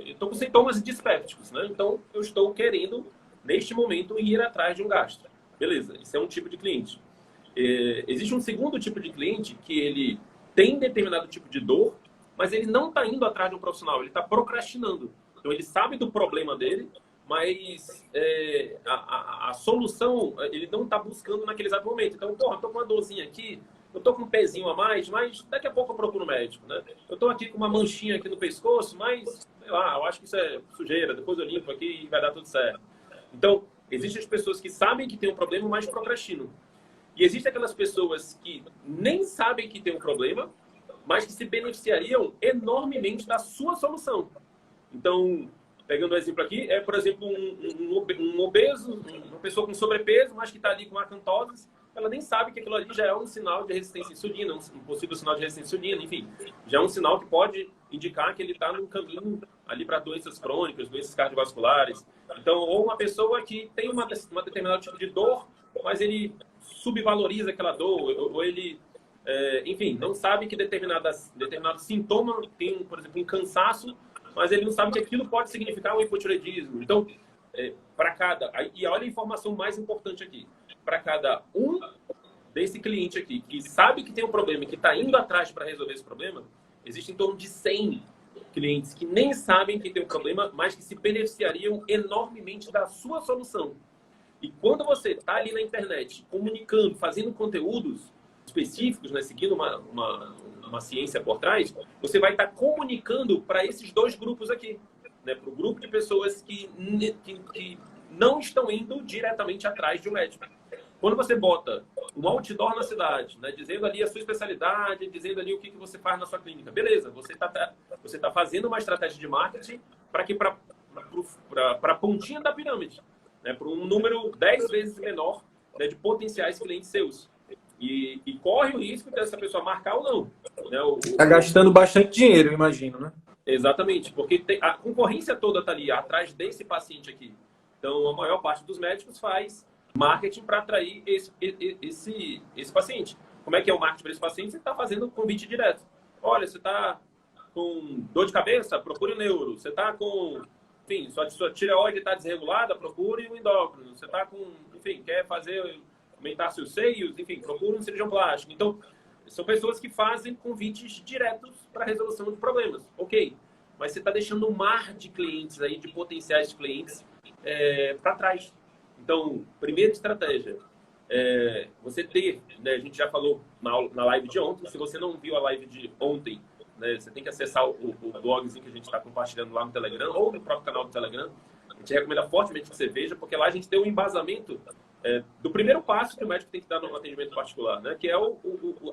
Estou com sintomas dispépticos, né? Então, eu estou querendo, neste momento, ir atrás de um gastro. Beleza, isso é um tipo de cliente. Existe um segundo tipo de cliente que ele tem determinado tipo de dor, mas ele não está indo atrás de um profissional, ele está procrastinando. Então, ele sabe do problema dele, mas a solução ele não está buscando naquele exato momento. Então, eu estou com uma dorzinha aqui, eu estou com um pezinho a mais, mas daqui a pouco eu procuro um médico, né? Eu estou aqui com uma manchinha aqui no pescoço, mas, sei lá, eu acho que isso é sujeira, depois eu limpo aqui e vai dar tudo certo. Então, existem as pessoas que sabem que tem um problema, mas procrastinam. E existem aquelas pessoas que nem sabem que tem um problema, mas que se beneficiariam enormemente da sua solução. Então, pegando um exemplo aqui, por exemplo, um obeso, uma pessoa com sobrepeso, mas que está ali com acantose, ela nem sabe que aquilo ali já é um sinal de resistência à insulina, um possível sinal de resistência à insulina, enfim, já é um sinal que pode indicar que ele está num caminho ali para doenças crônicas, doenças cardiovasculares. Então, ou uma pessoa que tem uma determinado tipo de dor, mas ele subvaloriza aquela dor, ou ele, enfim, não sabe que determinado sintoma tem, por exemplo, um cansaço, mas ele não sabe que aquilo pode significar um hipotireoidismo. Então, e olha a informação mais importante aqui, para cada um desse cliente aqui que sabe que tem um problema e que está indo atrás para resolver esse problema, existem em torno de 100 clientes que nem sabem que tem um problema, mas que se beneficiariam enormemente da sua solução. E quando você está ali na internet, comunicando, fazendo conteúdos específicos, né, seguindo uma ciência por trás, você vai estar comunicando para esses dois grupos aqui. Né, para o grupo de pessoas que não estão indo diretamente atrás de um médico. Quando você bota um outdoor na cidade, né, dizendo ali a sua especialidade, dizendo ali o que você faz na sua clínica, beleza, você tá fazendo uma estratégia de marketing para a pontinha da pirâmide, né, para um número 10 vezes menor, né, de potenciais clientes seus. E corre o risco dessa pessoa marcar ou não. Né, Tá gastando bastante dinheiro, eu imagino, né? Exatamente, porque a concorrência toda está ali atrás desse paciente aqui. Então, a maior parte dos médicos faz marketing para atrair esse paciente. Como é que é o marketing para esse paciente? Você está fazendo convite direto. Olha, você está com dor de cabeça? Procure o neuro. Você está com... Enfim, sua tireoide está desregulada? Procure o endócrino. Você está com... Enfim, quer aumentar seus seios? Enfim, procure um cirurgião plástico. Então, são pessoas que fazem convites diretos para a resolução de problemas. Ok, mas você está deixando um mar de clientes aí, de potenciais clientes, para trás. Então, primeira estratégia, você ter, né, a gente já falou na live de ontem, se você não viu a live de ontem, né, você tem que acessar o blogzinho que a gente está compartilhando lá no Telegram, ou no próprio canal do Telegram. A gente recomenda fortemente que você veja, porque lá a gente tem um embasamento do primeiro passo que o médico tem que dar no atendimento particular, né? Que é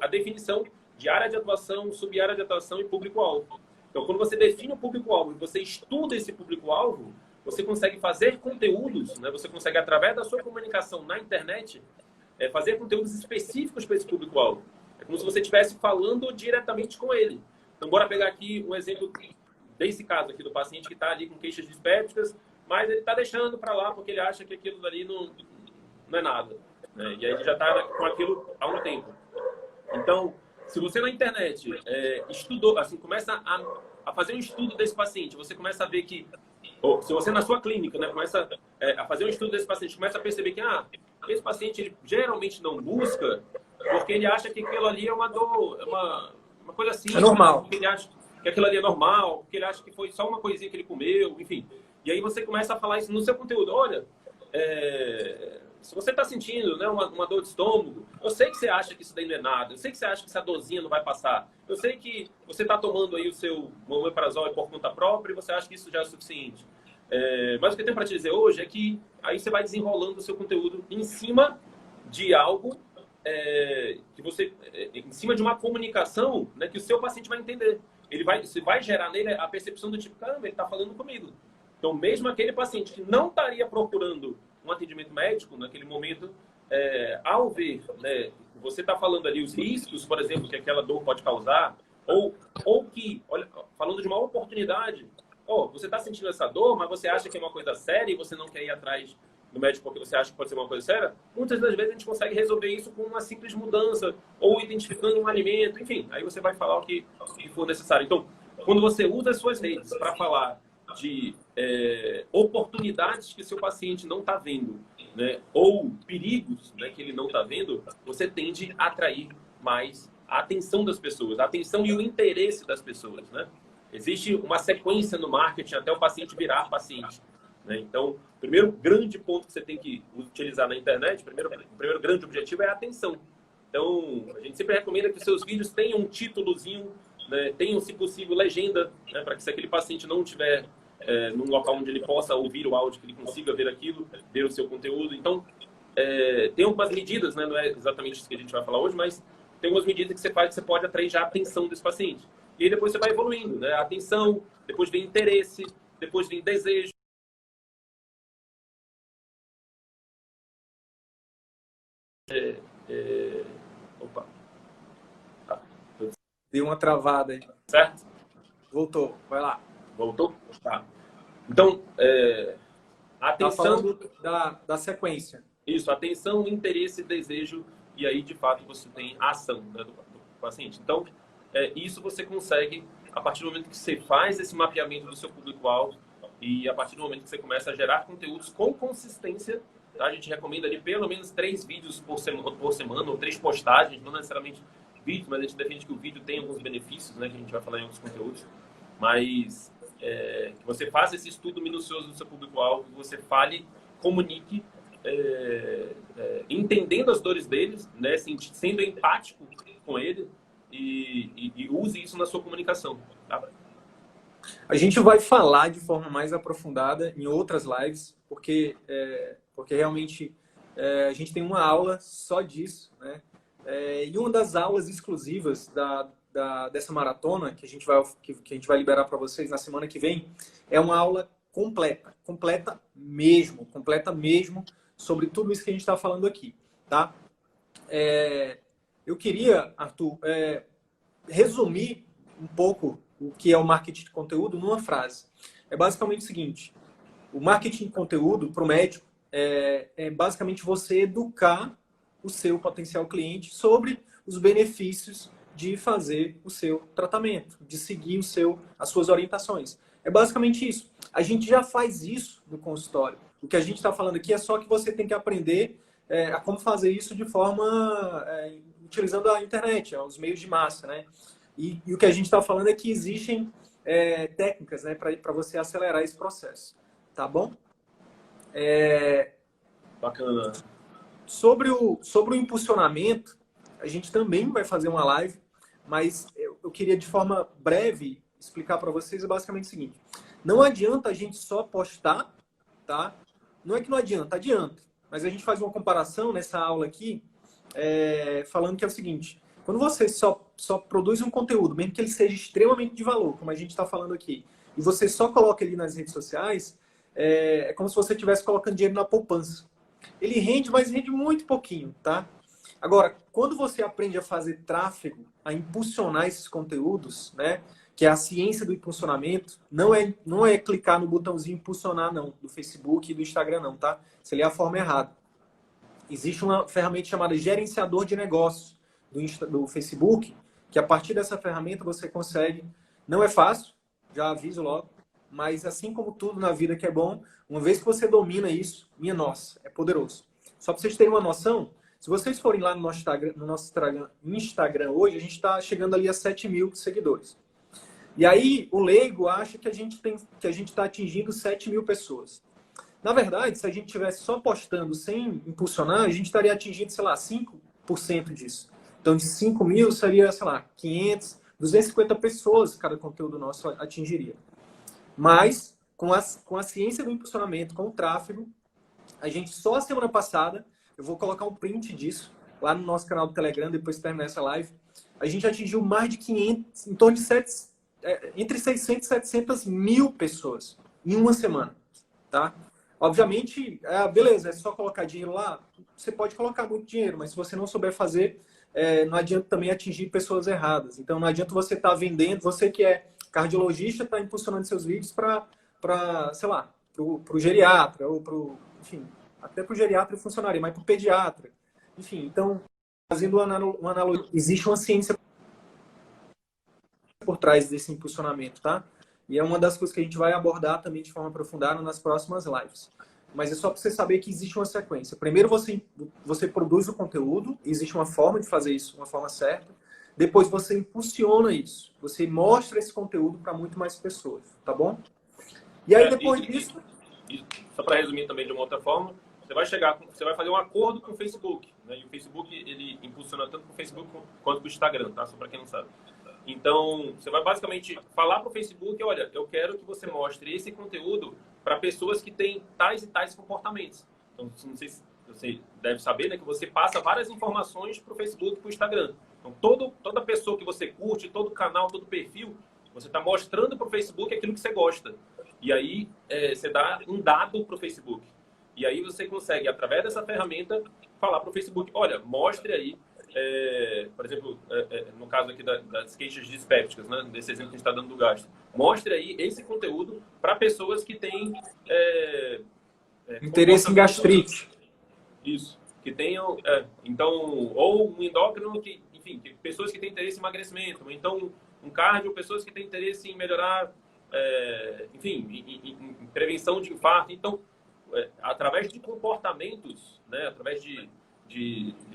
a definição de área de atuação, sub-área de atuação e público-alvo. Então, quando você define o público-alvo e você estuda esse público-alvo, você consegue fazer conteúdos, né? Você consegue, através da sua comunicação na internet, fazer conteúdos específicos para esse público-alvo. É como se você estivesse falando diretamente com ele. Então, bora pegar aqui um exemplo desse caso aqui do paciente que está ali com queixas dispépticas, mas ele está deixando para lá porque ele acha que aquilo dali não é nada. Né? E aí ele já está com aquilo há um tempo. Então, se você na internet estudou, assim, começa a fazer um estudo desse paciente, você começa a ver que, ou se você na sua clínica, né, começa a fazer um estudo desse paciente, começa a perceber que esse paciente ele geralmente não busca porque ele acha que aquilo ali é uma dor, uma coisa assim. É normal. Porque ele acha que aquilo ali é normal, porque ele acha que foi só uma coisinha que ele comeu, enfim. E aí você começa a falar isso no seu conteúdo. Olha, se você está sentindo, né, uma dor de estômago, eu sei que você acha que isso daí não é nada, eu sei que você acha que essa dorzinha não vai passar, eu sei que você está tomando aí o seu omeprazol por conta própria e você acha que isso já é suficiente. Mas o que eu tenho para te dizer hoje é que aí você vai desenrolando o seu conteúdo em cima de algo que você, em cima de uma comunicação, né, que o seu paciente vai entender. Você vai gerar nele a percepção do tipo, caramba, ele está falando comigo. Então, mesmo aquele paciente que não estaria procurando um atendimento médico naquele momento, ao ver, né, você está falando ali os riscos, por exemplo, que aquela dor pode causar, ou que, olha, falando de uma oportunidade, você está sentindo essa dor, mas você acha que é uma coisa séria e você não quer ir atrás do médico porque você acha que pode ser uma coisa séria, muitas das vezes a gente consegue resolver isso com uma simples mudança, ou identificando um alimento, enfim, aí você vai falar o que for necessário. Então, quando você usa as suas redes para falar de oportunidades que seu paciente não está vendo, né, ou perigos, né, que ele não está vendo, você tende a atrair mais a atenção das pessoas, a atenção e o interesse das pessoas, né? Existe uma sequência no marketing até o paciente virar paciente, né? Então, o primeiro grande ponto que você tem que utilizar na internet, o primeiro grande objetivo é a atenção. Então, a gente sempre recomenda que os seus vídeos tenham um títulozinho, né, tenham, se possível, legenda, né, para que se aquele paciente não estiver num local onde ele possa ouvir o áudio, que ele consiga ver aquilo, ver o seu conteúdo. Então, tem algumas medidas, né, não é exatamente isso que a gente vai falar hoje, mas tem algumas medidas que você faz que você pode atrair já a atenção desse paciente. E aí depois você vai evoluindo, né? A atenção, depois vem interesse, depois vem desejo. Opa. Tá. Deu uma travada aí. Certo? Voltou, vai lá. Voltou? Tá. Então, Tá atenção... falando da sequência. Isso, atenção, interesse, desejo, e aí, de fato, você tem a ação, né, do paciente. Então, isso você consegue a partir do momento que você faz esse mapeamento do seu público-alvo e a partir do momento que você começa a gerar conteúdos com consistência. Tá? A gente recomenda ali pelo menos 3 vídeos por semana ou 3 postagens, não necessariamente vídeos, mas a gente defende que o vídeo tem alguns benefícios, né, que a gente vai falar em outros conteúdos. Mas que você faça esse estudo minucioso do seu público-alvo, que você fale, comunique, entendendo as dores deles, né, sendo empático com ele e use isso na sua comunicação. Tá? A gente vai falar de forma mais aprofundada em outras lives, porque realmente a gente tem uma aula só disso, né? E uma das aulas exclusivas dessa maratona que a gente vai liberar para vocês na semana que vem é uma aula completa mesmo, sobre tudo isso que a gente está falando aqui, tá? Eu queria, Arthur, resumir um pouco o que é o marketing de conteúdo numa frase. É basicamente o seguinte: o marketing de conteúdo para o médico é basicamente você educar o seu potencial cliente sobre os benefícios de fazer o seu tratamento, de seguir as suas orientações. É basicamente isso. A gente já faz isso no consultório. O que a gente está falando aqui é só que você tem que aprender a como fazer isso de forma utilizando a internet, os meios de massa, né? E o que a gente está falando é que existem técnicas, né, para você acelerar esse processo. Tá bom? Bacana. Sobre o impulsionamento, a gente também vai fazer uma live, mas eu queria de forma breve explicar para vocês basicamente o seguinte: não adianta a gente só postar, tá? Não é que não adianta, adianta. Mas a gente faz uma comparação nessa aula aqui, falando que é o seguinte: quando você só produz um conteúdo, mesmo que ele seja extremamente de valor, como a gente está falando aqui, e você só coloca ele nas redes sociais, é como se você estivesse colocando dinheiro na poupança. Ele rende, mas rende muito pouquinho, tá? Agora, quando você aprende a fazer tráfego, a impulsionar esses conteúdos, né, que é a ciência do impulsionamento, não é clicar no botãozinho impulsionar, não, do Facebook e do Instagram, não, tá? Você lê a forma errada. Existe uma ferramenta chamada gerenciador de negócios do Facebook, que a partir dessa ferramenta você consegue... Não é fácil, já aviso logo, mas assim como tudo na vida que é bom, uma vez que você domina isso, minha nossa, é poderoso. Só para vocês terem uma noção, se vocês forem lá no nosso Instagram hoje, a gente está chegando ali a 7 mil seguidores. E aí o leigo acha que a gente está atingindo 7 mil pessoas. Na verdade, se a gente estivesse só postando sem impulsionar, a gente estaria atingindo, sei lá, 5% disso. Então, de 5 mil seria, sei lá, 500, 250 pessoas cada conteúdo nosso atingiria. Mas, com a ciência do impulsionamento, com o tráfego, a gente só a semana passada, eu vou colocar um print disso lá no nosso canal do Telegram, depois que terminar essa live, a gente atingiu mais de 500, em torno de entre 600 e 700 mil pessoas em uma semana, tá? Obviamente, beleza, é só colocar dinheiro lá, você pode colocar muito dinheiro, mas se você não souber fazer, não adianta também atingir pessoas erradas. Então, não adianta você estar vendendo, você que é cardiologista, está impulsionando seus vídeos para, sei lá, para o geriatra, ou enfim, até para o geriatra funcionaria, mas para o pediatra. Enfim, então, fazendo uma analogia, existe uma ciência por trás desse impulsionamento, tá? E é uma das coisas que a gente vai abordar também de forma aprofundada nas próximas lives. Mas é só para você saber que existe uma sequência. Primeiro você produz o conteúdo, existe uma forma de fazer isso, uma forma certa. Depois você impulsiona isso. Você mostra esse conteúdo para muito mais pessoas, tá bom? E aí depois disso... Só para resumir também de uma outra forma, você vai fazer um acordo com o Facebook, né? E o Facebook, ele impulsiona tanto com o Facebook quanto com o Instagram, tá? Só para quem não sabe. Então, você vai basicamente falar para o Facebook: olha, eu quero que você mostre esse conteúdo para pessoas que têm tais e tais comportamentos. Então, não sei se você deve saber, né, que você passa várias informações para o Facebook e para o Instagram. Então, toda pessoa que você curte, todo canal, todo perfil, você está mostrando para o Facebook aquilo que você gosta. E aí você dá um dado para o Facebook. E aí você consegue, através dessa ferramenta, falar para o Facebook, olha, mostre aí, por exemplo, no caso aqui das queixas dispépticas, né, desse exemplo que a gente está dando do gasto, mostre aí esse conteúdo para pessoas que têm... interesse em gastrite. Isso. Que tenham, então, ou um endócrino, enfim, pessoas que têm interesse em emagrecimento, ou então um cardio, pessoas que têm interesse em melhorar, enfim, em prevenção de infarto. Então, através de comportamentos, né, através de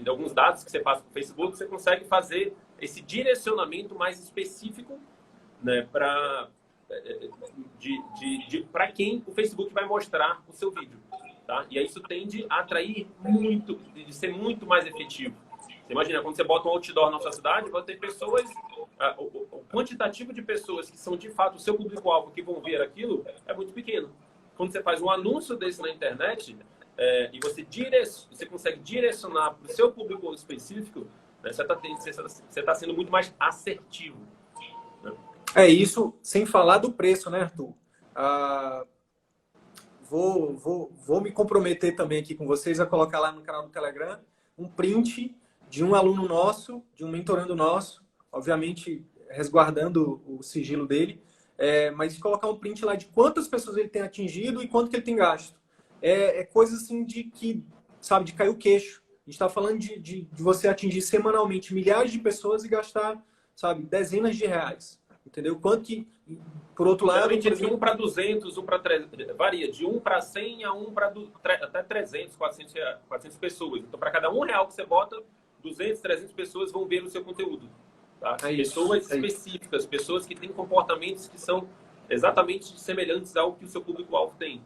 alguns dados que você passa para o Facebook, você consegue fazer esse direcionamento mais específico, né, para quem o Facebook vai mostrar o seu vídeo. Tá? E aí isso tende a atrair muito, de ser muito mais efetivo. Você imagina, quando você bota um outdoor na sua cidade, vai ter pessoas, o quantitativo de pessoas que são de fato o seu público-alvo que vão ver aquilo é muito pequeno. Quando você faz um anúncio desse na internet e você consegue direcionar para o seu público específico, né, você está sendo muito mais assertivo. Né? Isso sem falar do preço, né, Arthur? Vou me comprometer também aqui com vocês a colocar lá no canal do Telegram um print de um aluno nosso, de um mentorando nosso, obviamente resguardando o sigilo dele, mas colocar um print lá de quantas pessoas ele tem atingido e quanto que ele tem gasto. Coisa assim de cair o queixo. A gente está falando de você atingir semanalmente milhares de pessoas e gastar, dezenas de reais. Entendeu? Quanto que, por outro lado... De 1 para 200, 1 para 300, varia de 1 para 100 a 1 para até 300, 400 pessoas. Então, para cada R$1 que você bota, 200, 300 pessoas vão ver o seu conteúdo. Tá? Pessoas específicas, pessoas que têm comportamentos que são exatamente semelhantes ao que o seu público-alvo tem.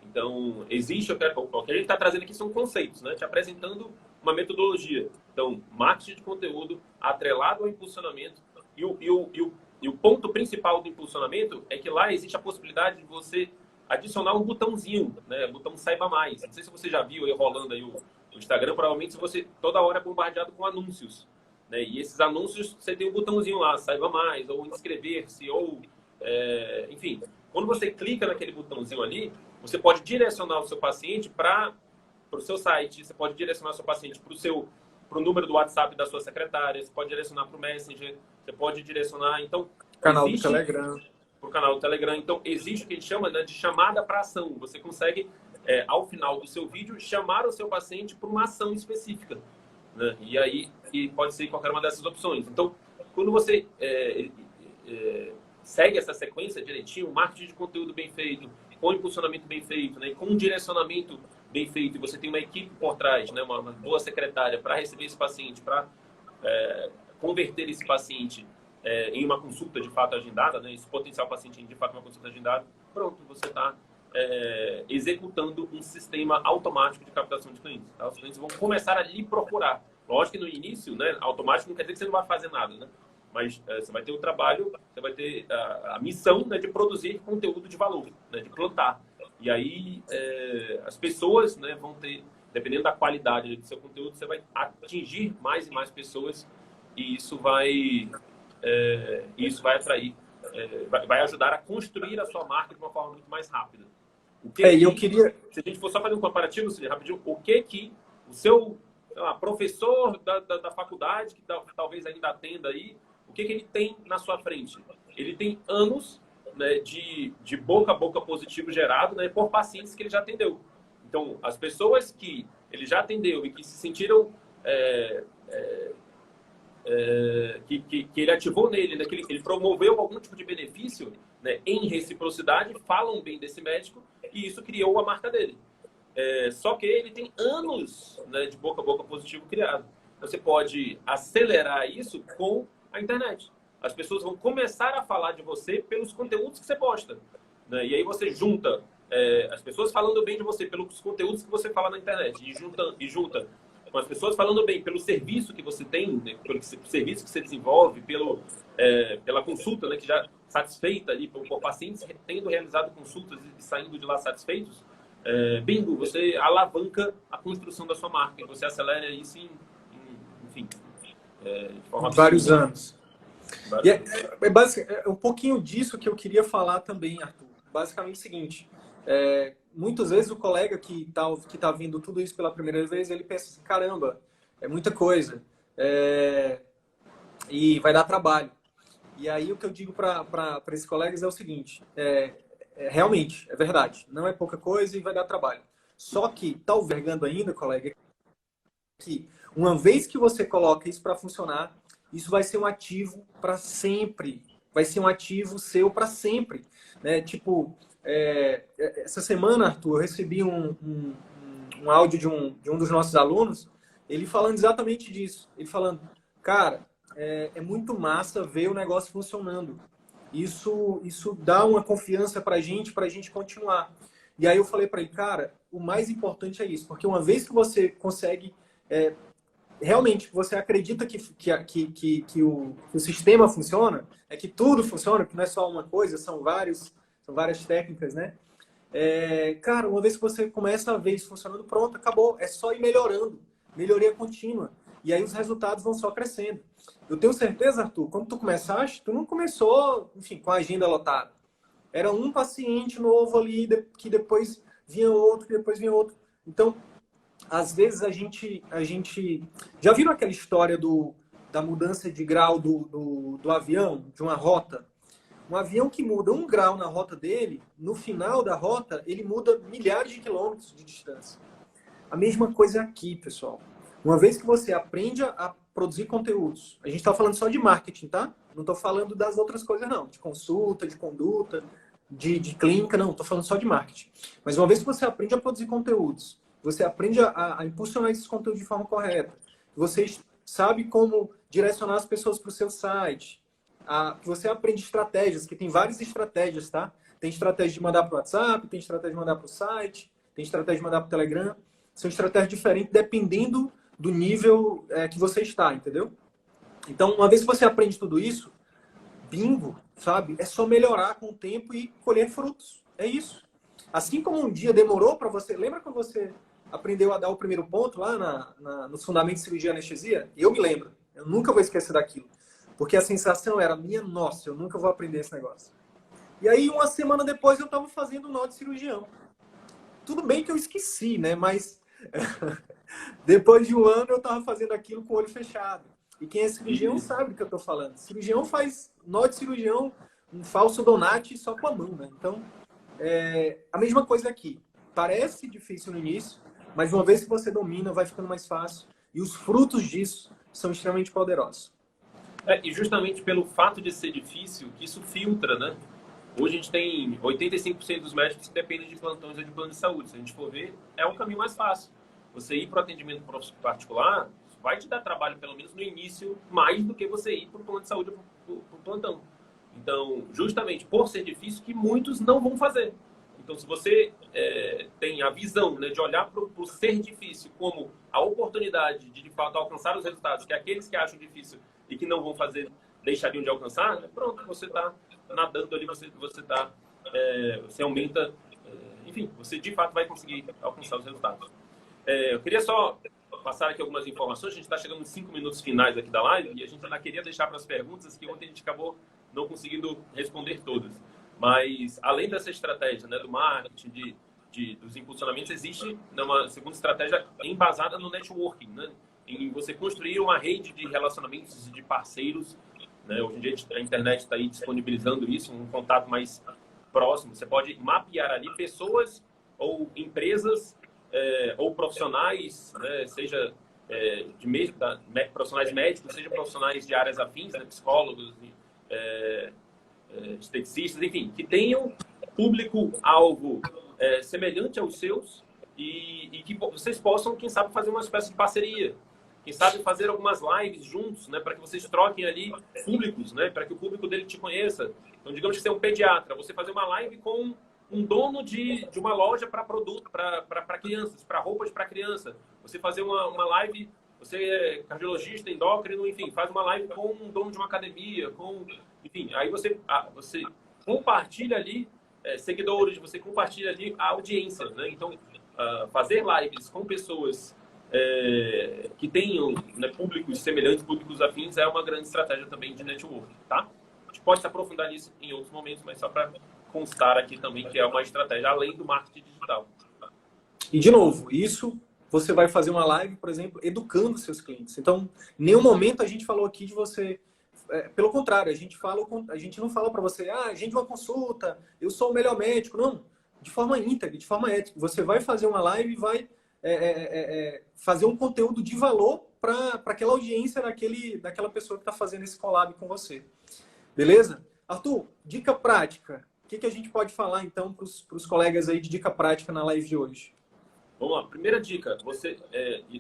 Então, existe... O que a gente está trazendo aqui são conceitos, né? Te apresentando uma metodologia. Então, marketing de conteúdo atrelado ao impulsionamento e o ponto principal do impulsionamento é que lá existe a possibilidade de você adicionar um botãozinho, né? O botão Saiba Mais. Não sei se você já viu aí rolando aí o Instagram, provavelmente você toda hora é bombardeado com anúncios, né? E esses anúncios, você tem um botãozinho lá, Saiba Mais, ou inscrever-se, ou... enfim, quando você clica naquele botãozinho ali, você pode direcionar o seu paciente para o seu site, você pode direcionar o seu paciente para o número do WhatsApp da sua secretária, você pode direcionar para o Messenger, você pode direcionar, então... Canal do Telegram. Para o canal do Telegram. Então, existe o que a gente chama, né, de chamada para ação. Você consegue, ao final do seu vídeo, chamar o seu paciente para uma ação específica. Né? E aí, pode ser qualquer uma dessas opções. Então, quando você segue essa sequência direitinho, marketing de conteúdo bem feito, com impulsionamento bem feito, né, com um direcionamento bem feito, e você tem uma equipe por trás, né, uma boa secretária para receber esse paciente, para converter esse paciente em uma consulta de fato agendada, né, esse potencial paciente em de fato uma consulta agendada, pronto, você está executando um sistema automático de captação de clientes. Tá? Os clientes vão começar a lhe procurar. Lógico que no início, né, automático não quer dizer que você não vai fazer nada, né? Mas você vai ter o trabalho, você vai ter a missão, né, de produzir conteúdo de valor, né, de plantar. E aí as pessoas, né, vão ter, dependendo da qualidade do seu conteúdo, você vai atingir mais e mais pessoas e isso vai atrair, vai ajudar a construir a sua marca de uma forma muito mais rápida. Eu queria... Se a gente for só fazer um comparativo, rapidinho, o que o seu, sei lá, professor da faculdade, que talvez ainda atenda aí, o que ele tem na sua frente? Ele tem anos, né, de boca a boca positivo gerado, né, por pacientes que ele já atendeu. Então, as pessoas que ele já atendeu e que se sentiram... que ele ativou nele, né, que ele promoveu algum tipo de benefício, né, em reciprocidade, falam bem desse médico e isso criou a marca dele. Só que ele tem anos, né, de boca a boca positivo criado. Você pode acelerar isso com a internet. As pessoas vão começar a falar de você pelos conteúdos que você posta, né? E aí você junta as pessoas falando bem de você pelos conteúdos que você fala na internet e junta com as pessoas falando bem pelo serviço que você tem, né? Pelo serviço que você desenvolve, pela consulta, né? Que já satisfeita ali por pacientes tendo realizado consultas e saindo de lá satisfeitos. Bingo, você alavanca a construção da sua marca e você acelera isso enfim, de forma vários absurda. anos. E é um pouquinho disso que eu queria falar também, Arthur. basicamente o seguinte. Muitas vezes o colega que tá vendo tudo isso pela primeira vez, ele pensa assim, caramba, é muita coisa. E vai dar trabalho. E aí o que eu digo para esses colegas é o seguinte, realmente, é verdade, não é pouca coisa e vai dar trabalho. Só que tá albergando ainda, colega, que uma vez que você coloca isso para funcionar, isso vai ser um ativo para sempre. Vai ser um ativo seu para sempre. Né? Tipo, essa semana, Arthur, eu recebi um áudio de um dos nossos alunos, ele falando exatamente disso. Ele falando, cara, é muito massa ver o negócio funcionando. Isso dá uma confiança para a gente continuar. E aí eu falei para ele, cara, o mais importante é isso, porque uma vez que você consegue, realmente, você acredita que o sistema funciona, que tudo funciona, que não é só uma coisa, são várias técnicas, né? Cara, uma vez que você começa a ver isso funcionando, pronto, acabou. É só ir melhorando, melhoria contínua. E aí os resultados vão só crescendo. Eu tenho certeza, Arthur, quando tu começaste, tu não começou, enfim, com a agenda lotada. Era um paciente novo ali, que depois vinha outro, que depois vinha outro. Então, às vezes a gente já viram aquela história da mudança de grau do avião, de uma rota? Um avião que muda 1 grau na rota dele, no final da rota, ele muda milhares de quilômetros de distância. A mesma coisa aqui, pessoal. Uma vez que você aprende a produzir conteúdos, a gente está falando só de marketing, tá? Não estou falando das outras coisas, não. De consulta, de conduta, de clínica, não. Estou falando só de marketing. Mas uma vez que você aprende a produzir conteúdos, você aprende a impulsionar esses conteúdos de forma correta, você sabe como direcionar as pessoas para o seu site, você aprende estratégias, que tem várias estratégias, tá? Tem estratégia de mandar para o WhatsApp, tem estratégia de mandar para o site, tem estratégia de mandar para o Telegram. São estratégias diferentes dependendo do nível que você está, entendeu? Então, uma vez que você aprende tudo isso, bingo, sabe? É só melhorar com o tempo e colher frutos. É isso. Assim como um dia demorou para você... Lembra quando você aprendeu a dar o primeiro ponto lá nos fundamentos de cirurgia e anestesia? Eu me lembro. Eu nunca vou esquecer daquilo. Porque a sensação era minha, nossa, eu nunca vou aprender esse negócio. E aí, uma semana depois, eu estava fazendo nó de cirurgião. Tudo bem que eu esqueci, né? Mas depois de 1 ano, eu estava fazendo aquilo com o olho fechado. E quem é cirurgião sabe do que eu estou falando. Cirurgião faz nó de cirurgião, um falso donate só com a mão, né? Então, a mesma coisa aqui. Parece difícil no início, mas uma vez que você domina, vai ficando mais fácil. E os frutos disso são extremamente poderosos. E justamente pelo fato de ser difícil, que isso filtra, né? Hoje a gente tem 85% dos médicos que dependem de plantões ou de plano de saúde. Se a gente for ver, é um caminho mais fácil. Você ir para o atendimento particular vai te dar trabalho, pelo menos no início, mais do que você ir para o plano de saúde ou para o plantão. Então, justamente por ser difícil, que muitos não vão fazer. Então, se você tem a visão, né, de olhar para o ser difícil como a oportunidade de fato, alcançar os resultados que aqueles que acham difícil e que não vão fazer deixariam de alcançar, né? Pronto, você está nadando ali, você aumenta, enfim, você de fato vai conseguir alcançar os resultados. Eu queria só passar aqui algumas informações, a gente está chegando nos 5 minutos finais aqui da live e a gente ainda queria deixar para as perguntas que ontem a gente acabou não conseguindo responder todas. Mas, além dessa estratégia, né, do marketing, dos impulsionamentos, existe uma segunda estratégia embasada no networking, né? Em você construir uma rede de relacionamentos e de parceiros, né? Hoje em dia a internet está aí disponibilizando isso, um contato mais próximo. Você pode mapear ali pessoas ou empresas ou profissionais, né? Seja profissionais médicos, seja profissionais de áreas afins, né? Psicólogos, esteticistas, enfim, que tenham público-alvo semelhante aos seus e que vocês possam, quem sabe, fazer uma espécie de parceria. Quem sabe fazer algumas lives juntos, né, para que vocês troquem ali públicos, né, para que o público dele te conheça. Então, digamos que você é um pediatra, você fazer uma live com um dono de uma loja para produto, para crianças, para roupas para criança. Você fazer uma live, você é cardiologista, endócrino, enfim, faz uma live com um dono de uma academia, enfim, aí você compartilha ali seguidores, você compartilha ali a audiência, né? Então, fazer lives com pessoas que tenham, né, públicos semelhantes, públicos afins, é uma grande estratégia também de networking, tá? A gente pode se aprofundar nisso em outros momentos, mas só para constar aqui também que é uma estratégia além do marketing digital. E, de novo, isso você vai fazer uma live, por exemplo, educando seus clientes. Então, em nenhum momento a gente falou aqui de você... pelo contrário, a gente não fala para você, agende uma consulta, eu sou o melhor médico. Não, de forma íntegra, de forma ética. Você vai fazer uma live e vai fazer um conteúdo de valor para aquela audiência daquela pessoa que está fazendo esse collab com você. Beleza? Arthur, dica prática. O que a gente pode falar, então, para os colegas aí de dica prática na live de hoje? Vamos lá. Primeira dica.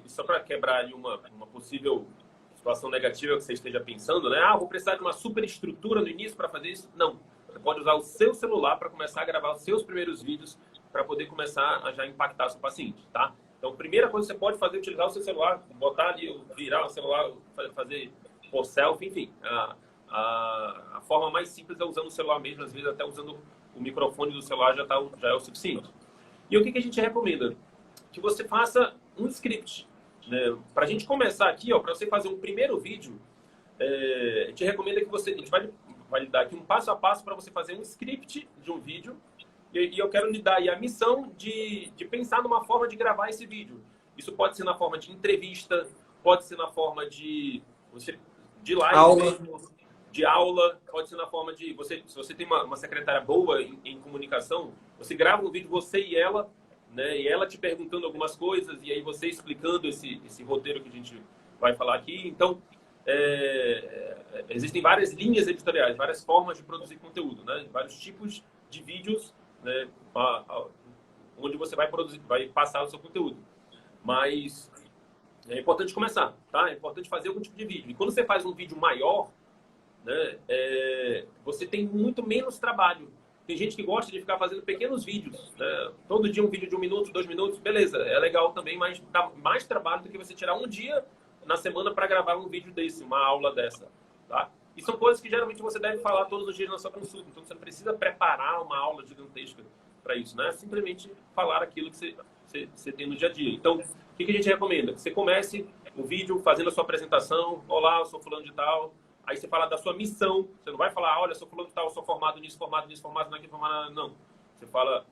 Só para quebrar ali uma possível situação negativa que você esteja pensando, né? Vou precisar de uma super estrutura no início para fazer isso. Não. Você pode usar o seu celular para começar a gravar os seus primeiros vídeos para poder começar a já impactar o seu paciente, tá? Então, a primeira coisa que você pode fazer é utilizar o seu celular, botar ali, virar o celular, fazer por selfie, enfim. A forma mais simples é usando o celular mesmo, às vezes até usando o microfone do celular já é o suficiente. E o que a gente recomenda? Que você faça um script. Né? Para a gente começar aqui, para você fazer um primeiro vídeo, a gente recomenda que a gente vai lhe dar aqui um passo a passo para você fazer um script de um vídeo. E eu quero lhe dar aí a missão de pensar numa forma de gravar esse vídeo. Isso pode ser na forma de entrevista, pode ser na forma de live aula. mesmo, de aula, pode ser na forma de... Se você tem uma secretária boa em comunicação, você grava um vídeo, você e ela, né, e ela te perguntando algumas coisas, e aí você explicando esse roteiro que a gente vai falar aqui. Então, existem várias linhas editoriais, várias formas de produzir conteúdo, né, vários tipos de vídeos, né, onde você vai passar o seu conteúdo. Mas é importante começar, tá? É importante fazer algum tipo de vídeo. E quando você faz um vídeo maior, né, você tem muito menos trabalho. Tem gente que gosta de ficar fazendo pequenos vídeos, né? Todo dia um vídeo de 1 minuto, 2 minutos, beleza, é legal também, mas dá mais trabalho do que você tirar um dia na semana para gravar um vídeo desse, uma aula dessa, tá? E são coisas que geralmente você deve falar todos os dias na sua consulta. Então, você não precisa preparar uma aula gigantesca para isso, né? Simplesmente falar aquilo que você tem no dia a dia. Então, o que a gente recomenda? Que você comece o vídeo fazendo a sua apresentação. Olá, eu sou fulano de tal. Aí você fala da sua missão. Você não vai falar, olha, eu sou fulano de tal, eu sou formado nisso, naquilo, formado... Não. Você fala...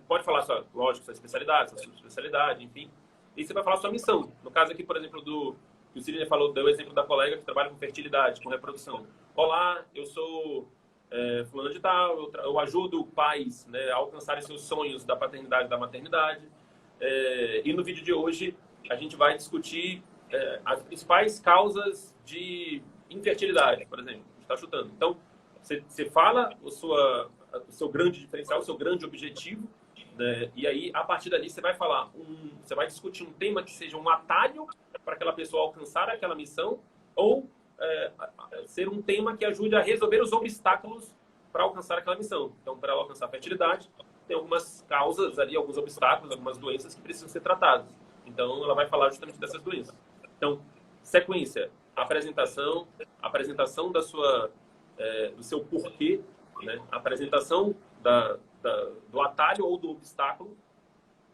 Pode falar, lógico, sua especialidade, sua subespecialidade, enfim. E você vai falar a sua missão. No caso aqui, por exemplo, que o Sidney falou, deu o exemplo da colega que trabalha com fertilidade, com reprodução. Olá, eu sou fulano de tal, eu ajudo pais, né, a alcançarem seus sonhos da paternidade e da maternidade. E no vídeo de hoje, a gente vai discutir as principais causas de infertilidade, por exemplo. A gente está chutando. Então, você fala o seu grande diferencial, o seu grande objetivo, né? E aí, a partir dali, você vai você vai discutir um tema que seja um atalho para aquela pessoa alcançar aquela missão ou ser um tema que ajude a resolver os obstáculos para alcançar aquela missão. Então, para ela alcançar a fertilidade, tem algumas causas ali, alguns obstáculos, algumas doenças que precisam ser tratadas. Então, ela vai falar justamente dessas doenças. Então, sequência, apresentação do seu porquê, né? Apresentação do atalho ou do obstáculo,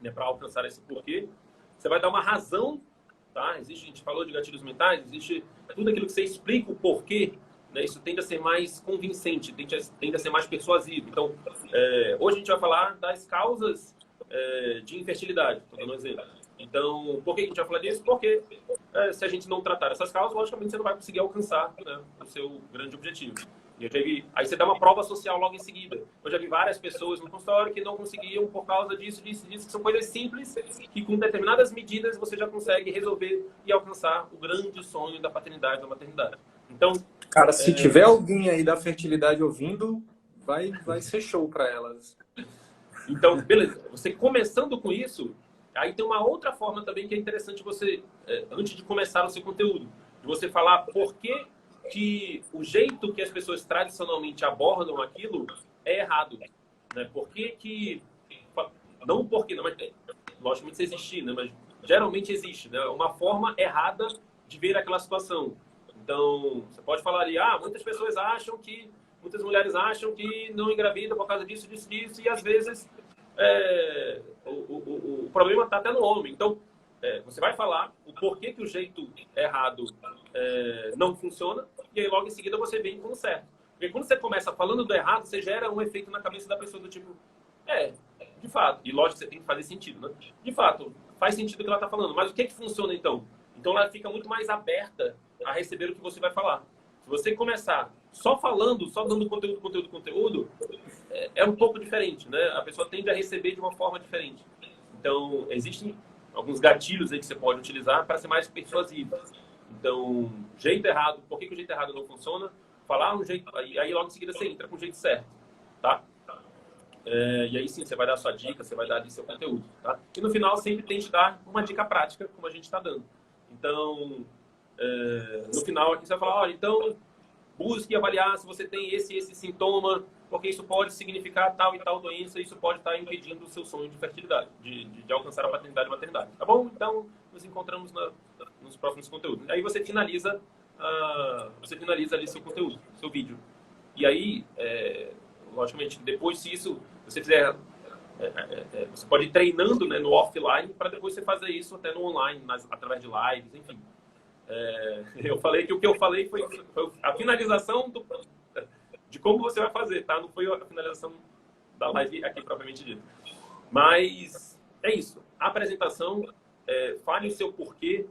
né, para alcançar esse porquê. Você vai dar uma razão, tá? A gente falou de gatilhos mentais, existe tudo aquilo que você explica o porquê, né? Isso tende a ser mais convincente, tende a ser mais persuasivo. Então, hoje a gente vai falar das causas de infertilidade, estou dando um exemplo. Então, por que a gente vai falar disso? Porque se a gente não tratar essas causas, logicamente você não vai conseguir alcançar, né, o seu grande objetivo. Aí você dá uma prova social logo em seguida. Eu já vi várias pessoas no consultório que não conseguiam por causa disso, que são coisas simples, que com determinadas medidas você já consegue resolver e alcançar o grande sonho da paternidade e da maternidade. Então, cara, se tiver alguém aí da fertilidade ouvindo, vai ser show para elas. Então, beleza. Você começando com isso, aí tem uma outra forma também que é interessante você, antes de começar o seu conteúdo, de você falar por que o jeito que as pessoas tradicionalmente abordam aquilo é errado, né? Não porque, não, mas, logicamente isso existe, né? Mas geralmente existe, né? Uma forma errada de ver aquela situação. Então, você pode falar ali, muitas mulheres acham que não engravidam por causa disso, e às vezes o problema está até no homem. Então, você vai falar o porquê que o jeito errado não funciona, e aí logo em seguida você vem com o certo. Porque quando você começa falando do errado, você gera um efeito na cabeça da pessoa do tipo, de fato, e lógico que você tem que fazer sentido, né? De fato, faz sentido o que ela está falando, mas o que funciona então? Então ela fica muito mais aberta a receber o que você vai falar. Se você começar só falando, só dando conteúdo, é um pouco diferente, né? A pessoa tende a receber de uma forma diferente. Então, existem alguns gatilhos aí que você pode utilizar para ser mais persuasivo. Então, jeito errado, por que o jeito errado não funciona? Falar um jeito, aí logo em seguida você entra com o jeito certo, tá? E aí sim, você vai dar a sua dica, você vai dar ali seu conteúdo, tá? E no final sempre tente dar uma dica prática, como a gente está dando. Então, no final aqui você vai falar, olha, então busque avaliar se você tem esse sintoma, porque isso pode significar tal e tal doença, isso pode estar impedindo o seu sonho de fertilidade, de alcançar a paternidade e maternidade. Tá bom? Então, nos encontramos nos próximos conteúdos. Aí você finaliza ali seu conteúdo, seu vídeo. E aí, logicamente, depois se isso você fizer, você pode ir treinando, né, no offline para depois você fazer isso até no online, através de lives, enfim. Eu falei que o que eu falei foi a finalização de como você vai fazer, tá? Não foi a finalização da live aqui propriamente dita. Mas é isso. A apresentação, fale o seu porquê,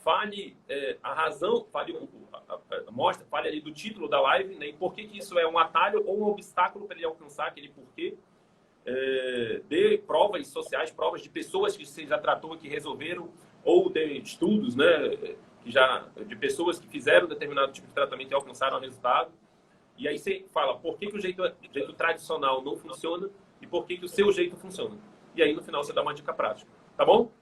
fale a razão, fale fale ali do título da live, né? E por que isso é um atalho ou um obstáculo para ele alcançar aquele porquê. Dê provas sociais, provas de pessoas que você já tratou, que resolveram, ou de estudos, né? De pessoas que fizeram determinado tipo de tratamento e alcançaram o resultado. E aí você fala por que o jeito tradicional não funciona e por que o seu jeito funciona. E aí no final você dá uma dica prática. Tá bom?